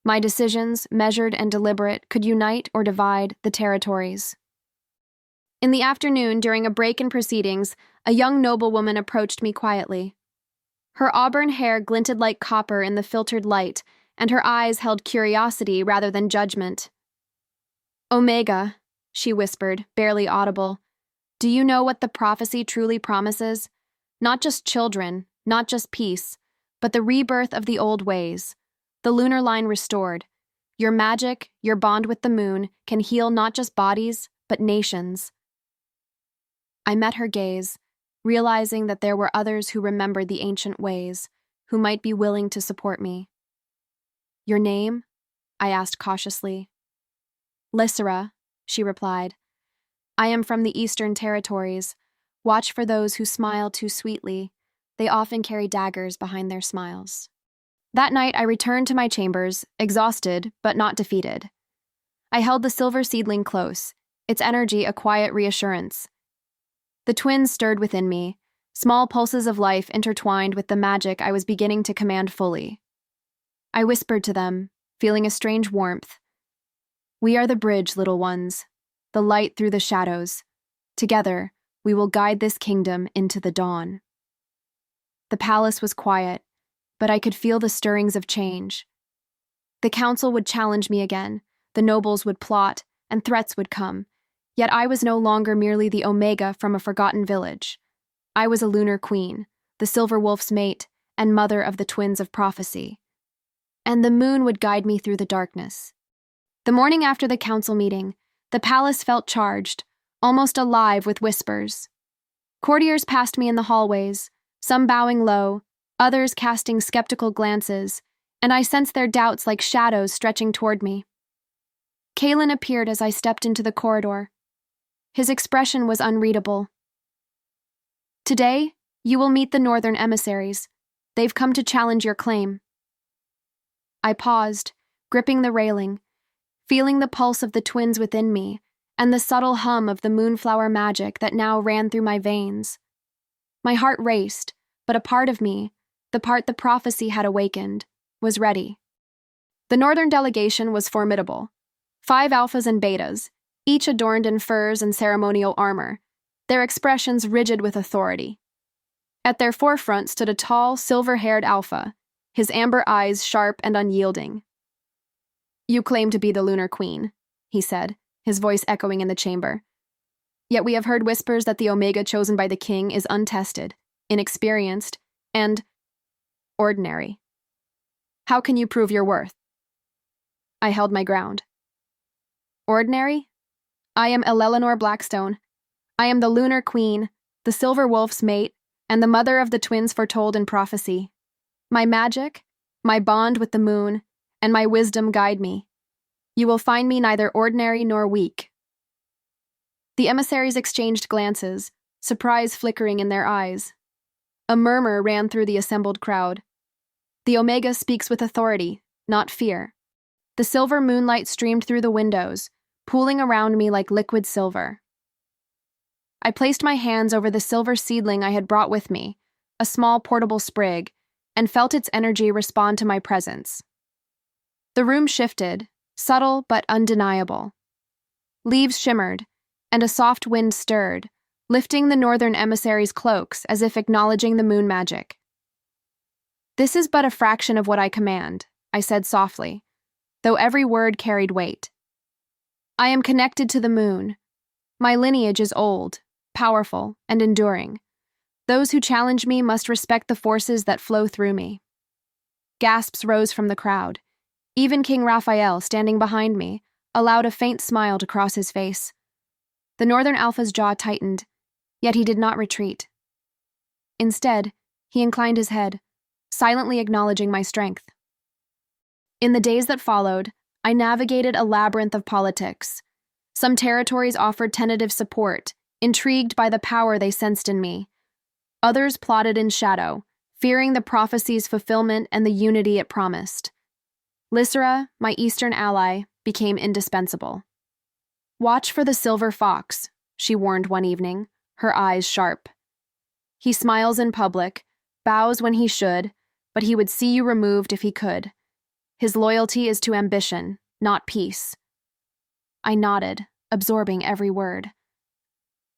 My decisions, measured and deliberate, could unite or divide the territories. In the afternoon, during a break in proceedings, a young noblewoman approached me quietly. Her auburn hair glinted like copper in the filtered light, and her eyes held curiosity rather than judgment. "Omega," she whispered, barely audible, "do you know what the prophecy truly promises? Not just children, not just peace, but the rebirth of the old ways, the lunar line restored. Your magic, your bond with the moon, can heal not just bodies, but nations." I met her gaze, realizing that there were others who remembered the ancient ways, who might be willing to support me. "Your name?" I asked cautiously. "Lysera," she replied. "I am from the Eastern Territories. Watch for those who smile too sweetly. They often carry daggers behind their smiles." That night I returned to my chambers, exhausted but not defeated. I held the silver seedling close, its energy a quiet reassurance. The twins stirred within me, small pulses of life intertwined with the magic I was beginning to command fully. I whispered to them, feeling a strange warmth. "We are the bridge, little ones, the light through the shadows. Together, we will guide this kingdom into the dawn." The palace was quiet, but I could feel the stirrings of change. The council would challenge me again, the nobles would plot, and threats would come, yet I was no longer merely the Omega from a forgotten village. I was a lunar queen, the silver wolf's mate, and mother of the twins of prophecy. And the moon would guide me through the darkness. The morning after the council meeting, the palace felt charged, almost alive with whispers. Courtiers passed me in the hallways, some bowing low, others casting skeptical glances, and I sensed their doubts like shadows stretching toward me. Kaelin appeared as I stepped into the corridor. His expression was unreadable. "Today, you will meet the northern emissaries. They've come to challenge your claim." I paused, gripping the railing, feeling the pulse of the twins within me, and the subtle hum of the moonflower magic that now ran through my veins. My heart raced, but a part of me, the part the prophecy had awakened, was ready. The northern delegation was formidable. 5 alphas and betas, each adorned in furs and ceremonial armor, their expressions rigid with authority. At their forefront stood a tall, silver-haired alpha, his amber eyes sharp and unyielding. "You claim to be the Lunar Queen," he said, his voice echoing in the chamber. "Yet we have heard whispers that the Omega chosen by the king is untested, inexperienced, and ordinary. How can you prove your worth?" I held my ground. "Ordinary? I am Elellanor Blackstone. I am the Lunar Queen, the Silver Wolf's mate, and the mother of the twins foretold in prophecy. My magic, my bond with the moon, and my wisdom guide me. You will find me neither ordinary nor weak." The emissaries exchanged glances, surprise flickering in their eyes. A murmur ran through the assembled crowd. The Omega speaks with authority, not fear. The silver moonlight streamed through the windows, pooling around me like liquid silver. I placed my hands over the silver seedling I had brought with me, a small portable sprig, and felt its energy respond to my presence. The room shifted, subtle but undeniable. Leaves shimmered, and a soft wind stirred, lifting the northern emissaries' cloaks as if acknowledging the moon magic. "This is but a fraction of what I command," I said softly, though every word carried weight. "I am connected to the moon. My lineage is old, powerful, and enduring. Those who challenge me must respect the forces that flow through me." Gasps rose from the crowd. Even King Raphael, standing behind me, allowed a faint smile to cross his face. The Northern Alpha's jaw tightened, yet he did not retreat. Instead, he inclined his head, silently acknowledging my strength. In the days that followed, I navigated a labyrinth of politics. Some territories offered tentative support, intrigued by the power they sensed in me. Others plotted in shadow, fearing the prophecy's fulfillment and the unity it promised. Lysra, my eastern ally, became indispensable. "Watch for the silver fox," she warned one evening, her eyes sharp. "He smiles in public, bows when he should, but he would see you removed if he could. His loyalty is to ambition, not peace." I nodded, absorbing every word.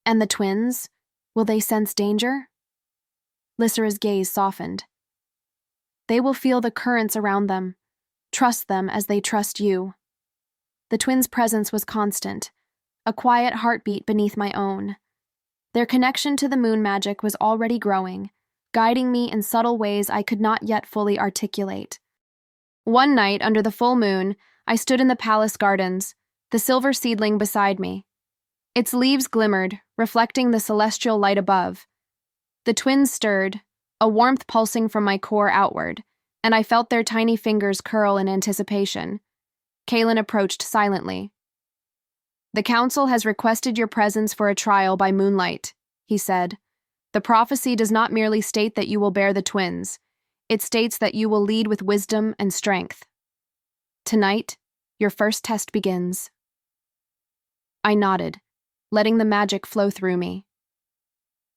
"And the twins? Will they sense danger?" Lysra's gaze softened. "They will feel the currents around them. Trust them as they trust you." The twins' presence was constant, a quiet heartbeat beneath my own. Their connection to the moon magic was already growing, guiding me in subtle ways I could not yet fully articulate. One night, under the full moon, I stood in the palace gardens, the silver seedling beside me. Its leaves glimmered, reflecting the celestial light above. The twins stirred, a warmth pulsing from my core outward, and I felt their tiny fingers curl in anticipation. Kaelin approached silently. "The council has requested your presence for a trial by moonlight," he said. "The prophecy does not merely state that you will bear the twins. It states that you will lead with wisdom and strength. Tonight, your first test begins." I nodded, letting the magic flow through me.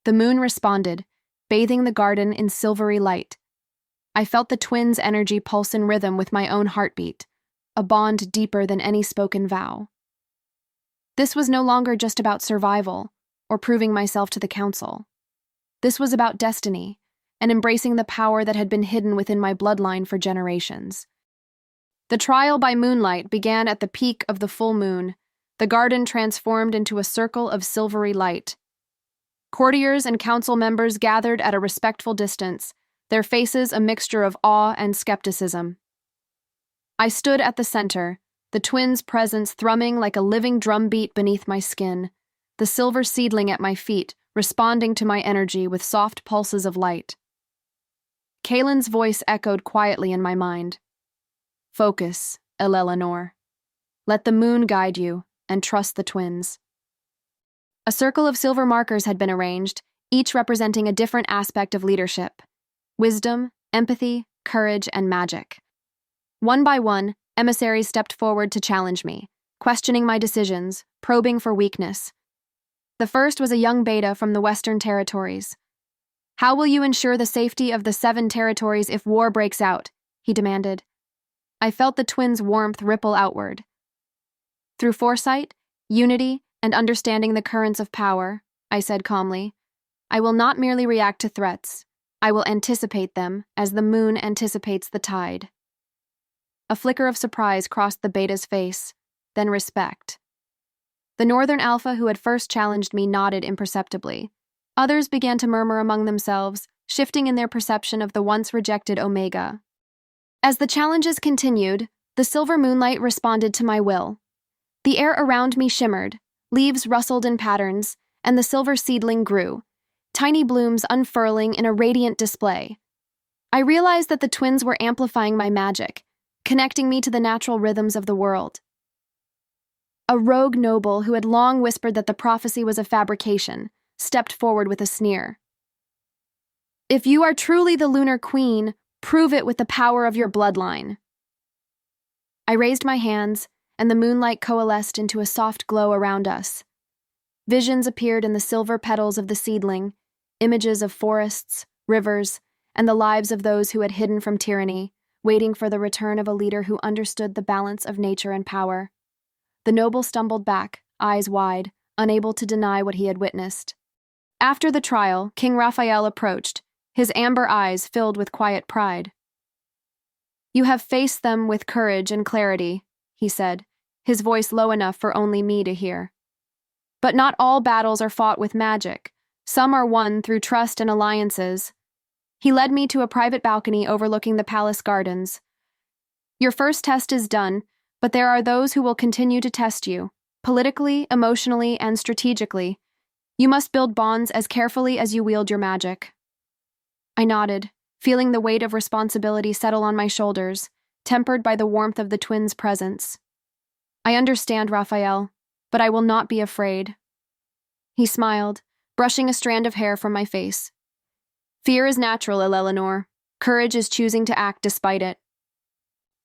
The moon responded, bathing the garden in silvery light. I felt the twins' energy pulse in rhythm with my own heartbeat, a bond deeper than any spoken vow. This was no longer just about survival or proving myself to the council. This was about destiny and embracing the power that had been hidden within my bloodline for generations. The trial by moonlight began at the peak of the full moon. The garden transformed into a circle of silvery light. Courtiers and council members gathered at a respectful distance, their faces a mixture of awe and skepticism. I stood at the center, the twins' presence thrumming like a living drumbeat beneath my skin, the silver seedling at my feet responding to my energy with soft pulses of light. Kaelin's voice echoed quietly in my mind. "Focus, Elellanor. Let the moon guide you, and trust the twins." A circle of silver markers had been arranged, each representing a different aspect of leadership: wisdom, empathy, courage, and magic. One by one, emissaries stepped forward to challenge me, questioning my decisions, probing for weakness. The first was a young beta from the Western Territories. "How will you ensure the safety of the 7 territories if war breaks out?" he demanded. I felt the twins' warmth ripple outward. "Through foresight, Unity and understanding the currents of power, I said calmly. I will not merely react to threats. I will anticipate them as the moon anticipates the tide. A flicker of surprise crossed the beta's face, then respect. The northern alpha who had first challenged me nodded imperceptibly. Others began to murmur among themselves, shifting in their perception of the once rejected omega. As the challenges continued, the silver moonlight responded to my will. The air around me shimmered, leaves rustled in patterns, and the silver seedling grew, tiny blooms unfurling in a radiant display. I realized that the twins were amplifying my magic, connecting me to the natural rhythms of the world. A rogue noble who had long whispered that the prophecy was a fabrication stepped forward with a sneer. If you are truly the Lunar Queen, prove it with the power of your bloodline. I raised my hands, and the moonlight coalesced into a soft glow around us. Visions appeared in the silver petals of the seedling, images of forests, rivers, and the lives of those who had hidden from tyranny, waiting for the return of a leader who understood the balance of nature and power. The noble stumbled back, eyes wide, unable to deny what he had witnessed. After the trial, King Raphael approached, his amber eyes filled with quiet pride. You have faced them with courage and clarity, he said, his voice low enough for only me to hear. But not all battles are fought with magic. Some are won through trust and alliances. He led me to a private balcony overlooking the palace gardens. Your first test is done, but there are those who will continue to test you, politically, emotionally, and strategically. You must build bonds as carefully as you wield your magic. I nodded, feeling the weight of responsibility settle on my shoulders, tempered by the warmth of the twins' presence. I understand, Raphael, but I will not be afraid. He smiled, brushing a strand of hair from my face. Fear is natural, Elellanor. Courage is choosing to act despite it.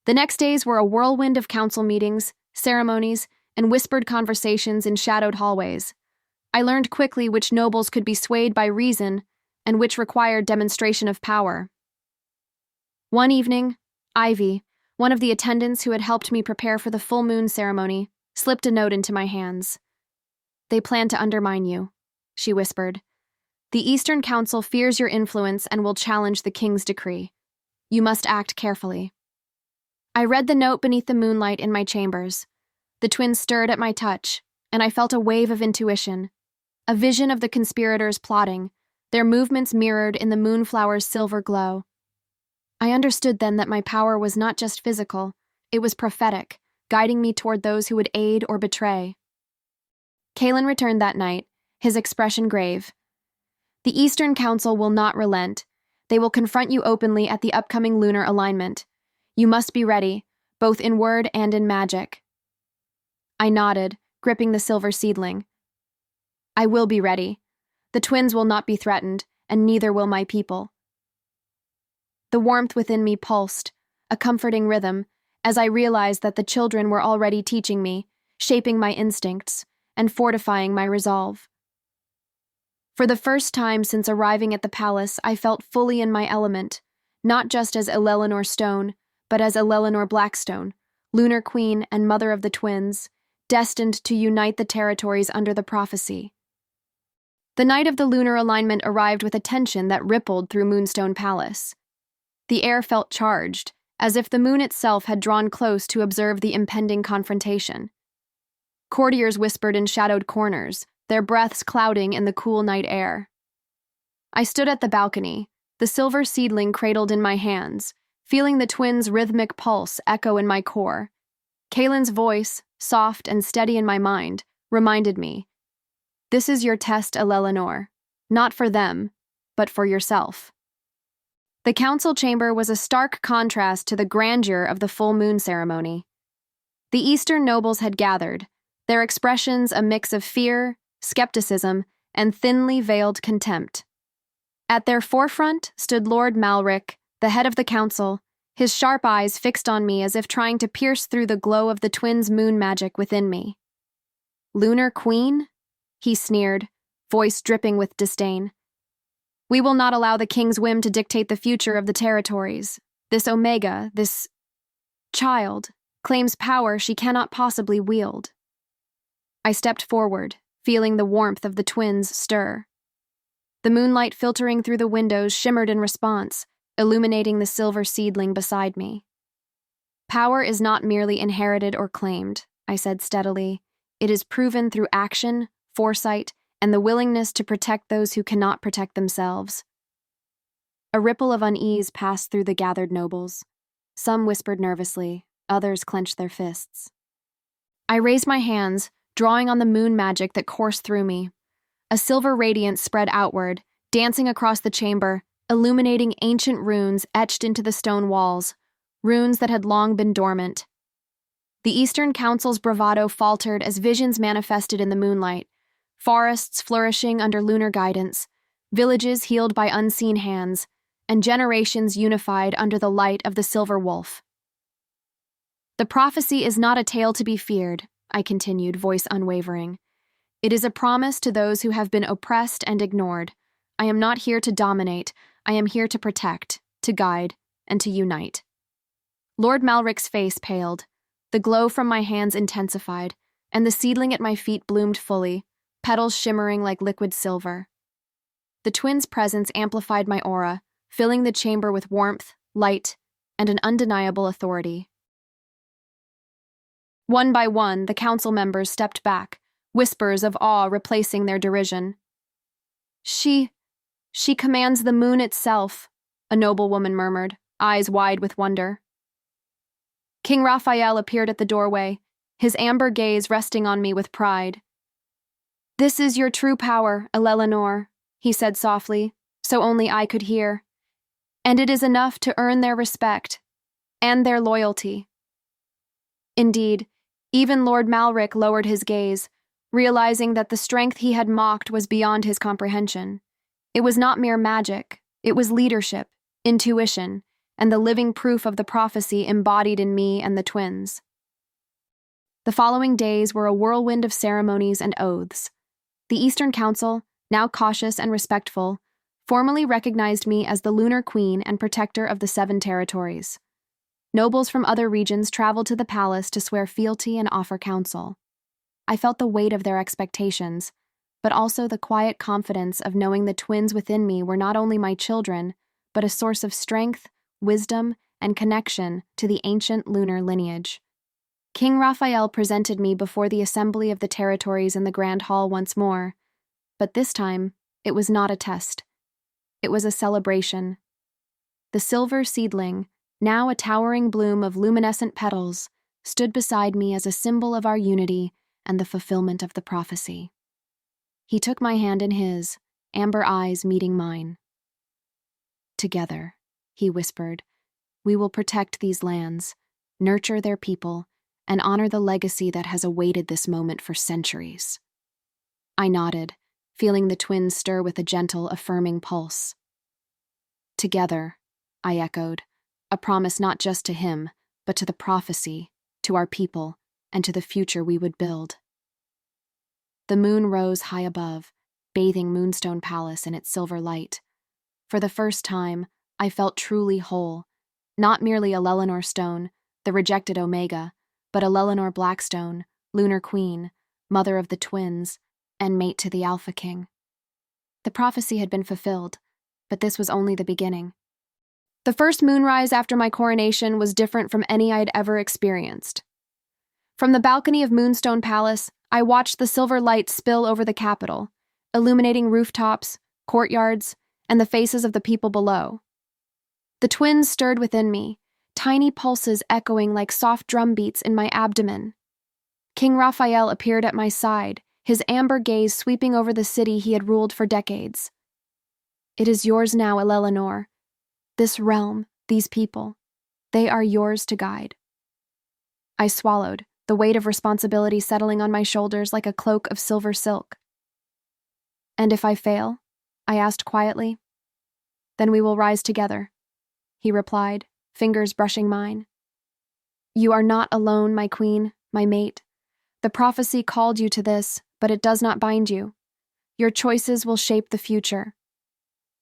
The next days were a whirlwind of council meetings, ceremonies, and whispered conversations in shadowed hallways. I learned quickly which nobles could be swayed by reason and which required demonstration of power. One evening, Ivy, one of the attendants who had helped me prepare for the full moon ceremony, slipped a note into my hands. They plan to undermine you, she whispered. The Eastern Council fears your influence and will challenge the king's decree. You must act carefully. I read the note beneath the moonlight in my chambers. The twins stirred at my touch, and I felt a wave of intuition, a vision of the conspirators plotting, their movements mirrored in the moonflower's silver glow. I understood then that my power was not just physical, it was prophetic, guiding me toward those who would aid or betray. Kalen returned that night, his expression grave. The Eastern Council will not relent. They will confront you openly at the upcoming lunar alignment. You must be ready, both in word and in magic. I nodded, gripping the silver seedling. I will be ready. The twins will not be threatened, and neither will my people. The warmth within me pulsed, a comforting rhythm, as I realized that the children were already teaching me, shaping my instincts, and fortifying my resolve. For the first time since arriving at the palace, I felt fully in my element, not just as Elellanor Stone, but as Elellanor Blackstone, Lunar Queen and mother of the twins, destined to unite the territories under the prophecy. The night of the lunar alignment arrived with a tension that rippled through Moonstone Palace. The air felt charged, as if the moon itself had drawn close to observe the impending confrontation. Courtiers whispered in shadowed corners, their breaths clouding in the cool night air. I stood at the balcony, the silver seedling cradled in my hands, feeling the twins' rhythmic pulse echo in my core. Kalen's voice, soft and steady in my mind, reminded me, "This is your test, Elellanor, not for them, but for yourself." The council chamber was a stark contrast to the grandeur of the full moon ceremony. The Eastern nobles had gathered, their expressions a mix of fear, skepticism, and thinly veiled contempt. At their forefront stood Lord Malric, the head of the council, his sharp eyes fixed on me as if trying to pierce through the glow of the twins' moon magic within me. "Lunar Queen?" he sneered, voice dripping with disdain. "We will not allow the king's whim to dictate the future of the territories. This Omega, this child, claims power she cannot possibly wield." I stepped forward, feeling the warmth of the twins stir. The moonlight filtering through the windows shimmered in response, illuminating the silver seedling beside me. Power is not merely inherited or claimed, I said steadily. It is proven through action, foresight, and the willingness to protect those who cannot protect themselves. A ripple of unease passed through the gathered nobles. Some whispered nervously, others clenched their fists. I raised my hands, drawing on the moon magic that coursed through me. A silver radiance spread outward, dancing across the chamber, illuminating ancient runes etched into the stone walls, runes that had long been dormant. The Eastern Council's bravado faltered as visions manifested in the moonlight, forests flourishing under lunar guidance, villages healed by unseen hands, and generations unified under the light of the silver wolf. The prophecy is not a tale to be feared, I continued, voice unwavering. It is a promise to those who have been oppressed and ignored. I am not here to dominate. I am here to protect, to guide, and to unite. Lord Malric's face paled. The glow from my hands intensified, and the seedling at my feet bloomed fully, petals shimmering like liquid silver. The twins' presence amplified my aura, filling the chamber with warmth, light, and an undeniable authority. One by one, the council members stepped back, whispers of awe replacing their derision. She commands the moon itself, a noble woman murmured, eyes wide with wonder. King Raphael appeared at the doorway, his amber gaze resting on me with pride. This is your true power, Elellanor, he said softly, so only I could hear. And it is enough to earn their respect and their loyalty. Indeed, even Lord Malric lowered his gaze, realizing that the strength he had mocked was beyond his comprehension. It was not mere magic, it was leadership, intuition, and the living proof of the prophecy embodied in me and the twins. The following days were a whirlwind of ceremonies and oaths. The Eastern Council, now cautious and respectful, formally recognized me as the Lunar Queen and protector of the 7 territories. Nobles from other regions traveled to the palace to swear fealty and offer counsel. I felt the weight of their expectations, but also the quiet confidence of knowing the twins within me were not only my children, but a source of strength, wisdom, and connection to the ancient lunar lineage. King Raphael presented me before the assembly of the territories in the Grand Hall once more, but this time it was not a test. It was a celebration. The silver seedling, now a towering bloom of luminescent petals, stood beside me as a symbol of our unity and the fulfillment of the prophecy. He took my hand in his, amber eyes meeting mine. Together, he whispered, we will protect these lands, nurture their people, and honor the legacy that has awaited this moment for centuries. I nodded, feeling the twins stir with a gentle, affirming pulse. Together, I echoed, a promise not just to him, but to the prophecy, to our people, and to the future we would build. The moon rose high above, bathing Moonstone Palace in its silver light. For the first time, I felt truly whole, not merely Elellanor Stone, the rejected Omega, but Elellanor Blackstone, Lunar Queen, mother of the twins, and mate to the Alpha King. The prophecy had been fulfilled, but this was only the beginning. The first moonrise after my coronation was different from any I had ever experienced. From the balcony of Moonstone Palace, I watched the silver light spill over the capital, illuminating rooftops, courtyards, and the faces of the people below. The twins stirred within me, tiny pulses echoing like soft drum beats in my abdomen. King Raphael appeared at my side, his amber gaze sweeping over the city he had ruled for decades. It is yours now, Elellanor. This realm, these people, they are yours to guide. I swallowed, the weight of responsibility settling on my shoulders like a cloak of silver silk. And if I fail? I asked quietly. Then we will rise together, he replied, fingers brushing mine. You are not alone, my queen, my mate. The prophecy called you to this, but it does not bind you. Your choices will shape the future.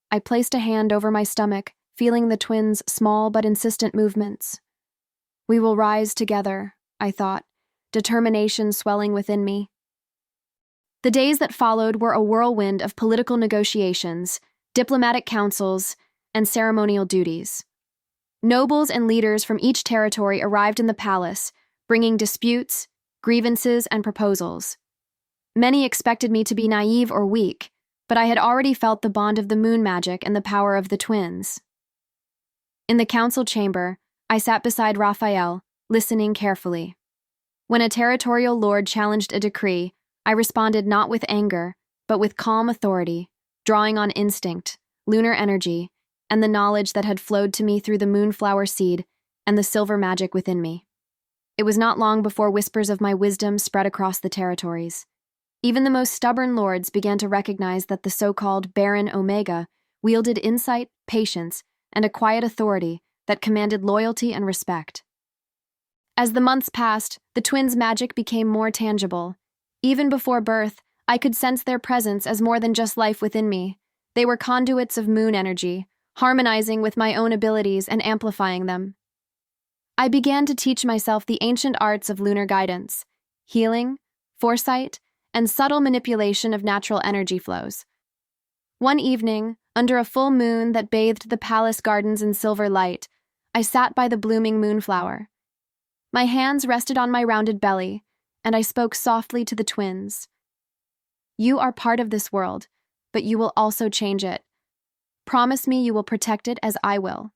I placed a hand over my stomach, feeling the twins' small but insistent movements. We will rise together, I thought, determination swelling within me. The days that followed were a whirlwind of political negotiations, diplomatic councils, and ceremonial duties. Nobles and leaders from each territory arrived in the palace, bringing disputes, grievances, and proposals. Many expected me to be naive or weak, but I had already felt the bond of the moon magic and the power of the twins. In the council chamber, I sat beside Raphael, listening carefully. When a territorial lord challenged a decree, I responded not with anger, but with calm authority, drawing on instinct, lunar energy, and the knowledge that had flowed to me through the moonflower seed and the silver magic within me. It was not long before whispers of my wisdom spread across the territories. Even the most stubborn lords began to recognize that the so-called Baron Omega wielded insight, patience, and a quiet authority that commanded loyalty and respect. As the months passed, the twins' magic became more tangible. Even before birth, I could sense their presence as more than just life within me. They were conduits of moon energy, harmonizing with my own abilities and amplifying them. I began to teach myself the ancient arts of lunar guidance, healing, foresight, and subtle manipulation of natural energy flows. One evening, under a full moon that bathed the palace gardens in silver light, I sat by the blooming moonflower. My hands rested on my rounded belly, and I spoke softly to the twins. You are part of this world, but you will also change it. Promise me you will protect it as I will.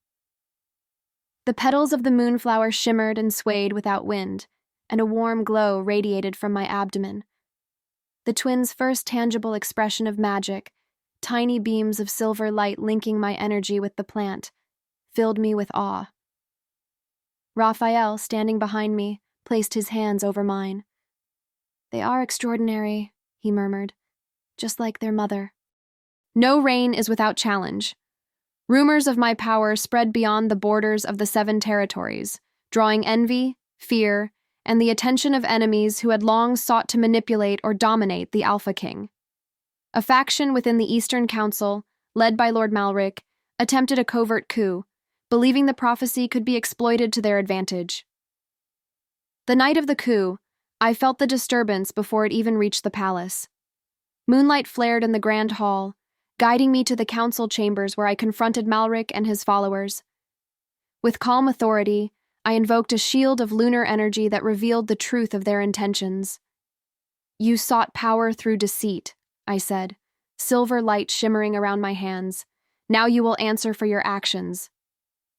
The petals of the moonflower shimmered and swayed without wind, and a warm glow radiated from my abdomen. The twins' first tangible expression of magic, tiny beams of silver light linking my energy with the plant, filled me with awe. Raphael, standing behind me, placed his hands over mine. They are extraordinary, he murmured, just like their mother. No reign is without challenge. Rumors of my power spread beyond the borders of the 7 territories, drawing envy, fear, and the attention of enemies who had long sought to manipulate or dominate the Alpha King. A faction within the Eastern Council, led by Lord Malric, attempted a covert coup, believing the prophecy could be exploited to their advantage. The night of the coup, I felt the disturbance before it even reached the palace. Moonlight flared in the grand hall, guiding me to the council chambers where I confronted Malric and his followers. With calm authority, I invoked a shield of lunar energy that revealed the truth of their intentions. You sought power through deceit, I said, silver light shimmering around my hands. Now you will answer for your actions.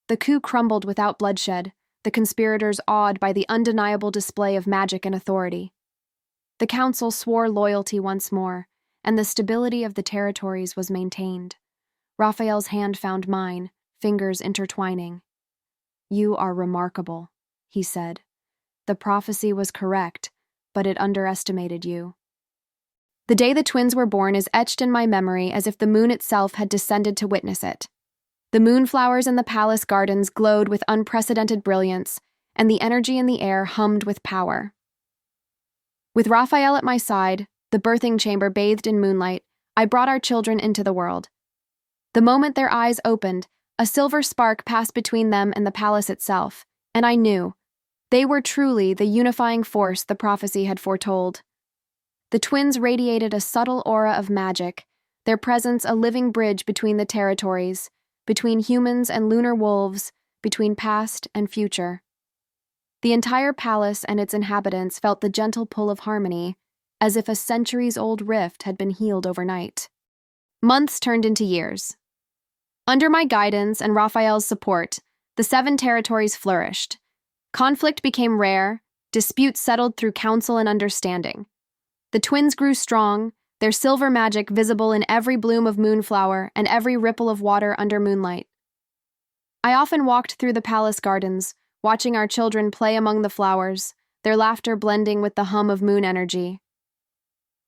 The coup crumbled without bloodshed, the conspirators awed by the undeniable display of magic and authority. The council swore loyalty once more, and the stability of the territories was maintained. Raphael's hand found mine, fingers intertwining. You are remarkable, he said. The prophecy was correct, but it underestimated you. The day the twins were born is etched in my memory as if the moon itself had descended to witness it. The moonflowers in the palace gardens glowed with unprecedented brilliance, and the energy in the air hummed with power. With Raphael at my side, the birthing chamber bathed in moonlight, I brought our children into the world. The moment their eyes opened, a silver spark passed between them and the palace itself, and I knew they were truly the unifying force the prophecy had foretold. The twins radiated a subtle aura of magic, their presence a living bridge between the territories, between humans and lunar wolves, between past and future. The entire palace and its inhabitants felt the gentle pull of harmony, as if a centuries-old rift had been healed overnight. Months turned into years. Under my guidance and Raphael's support, the 7 territories flourished. Conflict became rare, disputes settled through counsel and understanding. The twins grew strong, their silver magic visible in every bloom of moonflower and every ripple of water under moonlight. I often walked through the palace gardens, watching our children play among the flowers, their laughter blending with the hum of moon energy.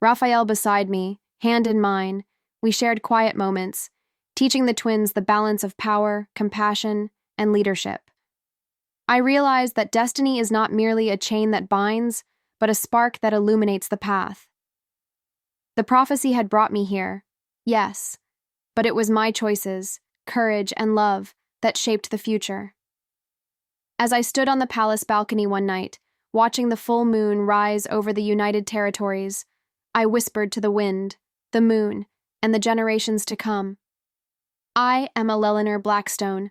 Raphael beside me, hand in mine, we shared quiet moments, teaching the twins the balance of power, compassion, and leadership. I realized that destiny is not merely a chain that binds, but a spark that illuminates the path. The prophecy had brought me here, yes, but it was my choices, courage, and love that shaped the future. As I stood on the palace balcony one night, watching the full moon rise over the United Territories, I whispered to the wind, the moon, and the generations to come. I am Elellanor Blackstone,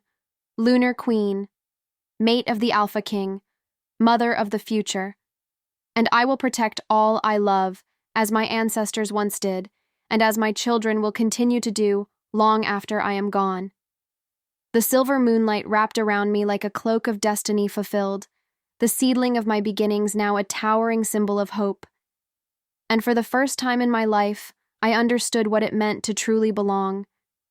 Lunar Queen, mate of the Alpha King, mother of the future, and I will protect all I love, as my ancestors once did, and as my children will continue to do long after I am gone. The silver moonlight wrapped around me like a cloak of destiny fulfilled, the seedling of my beginnings now a towering symbol of hope. And for the first time in my life, I understood what it meant to truly belong,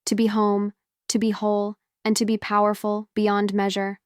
to be home, to be whole, and to be powerful beyond measure.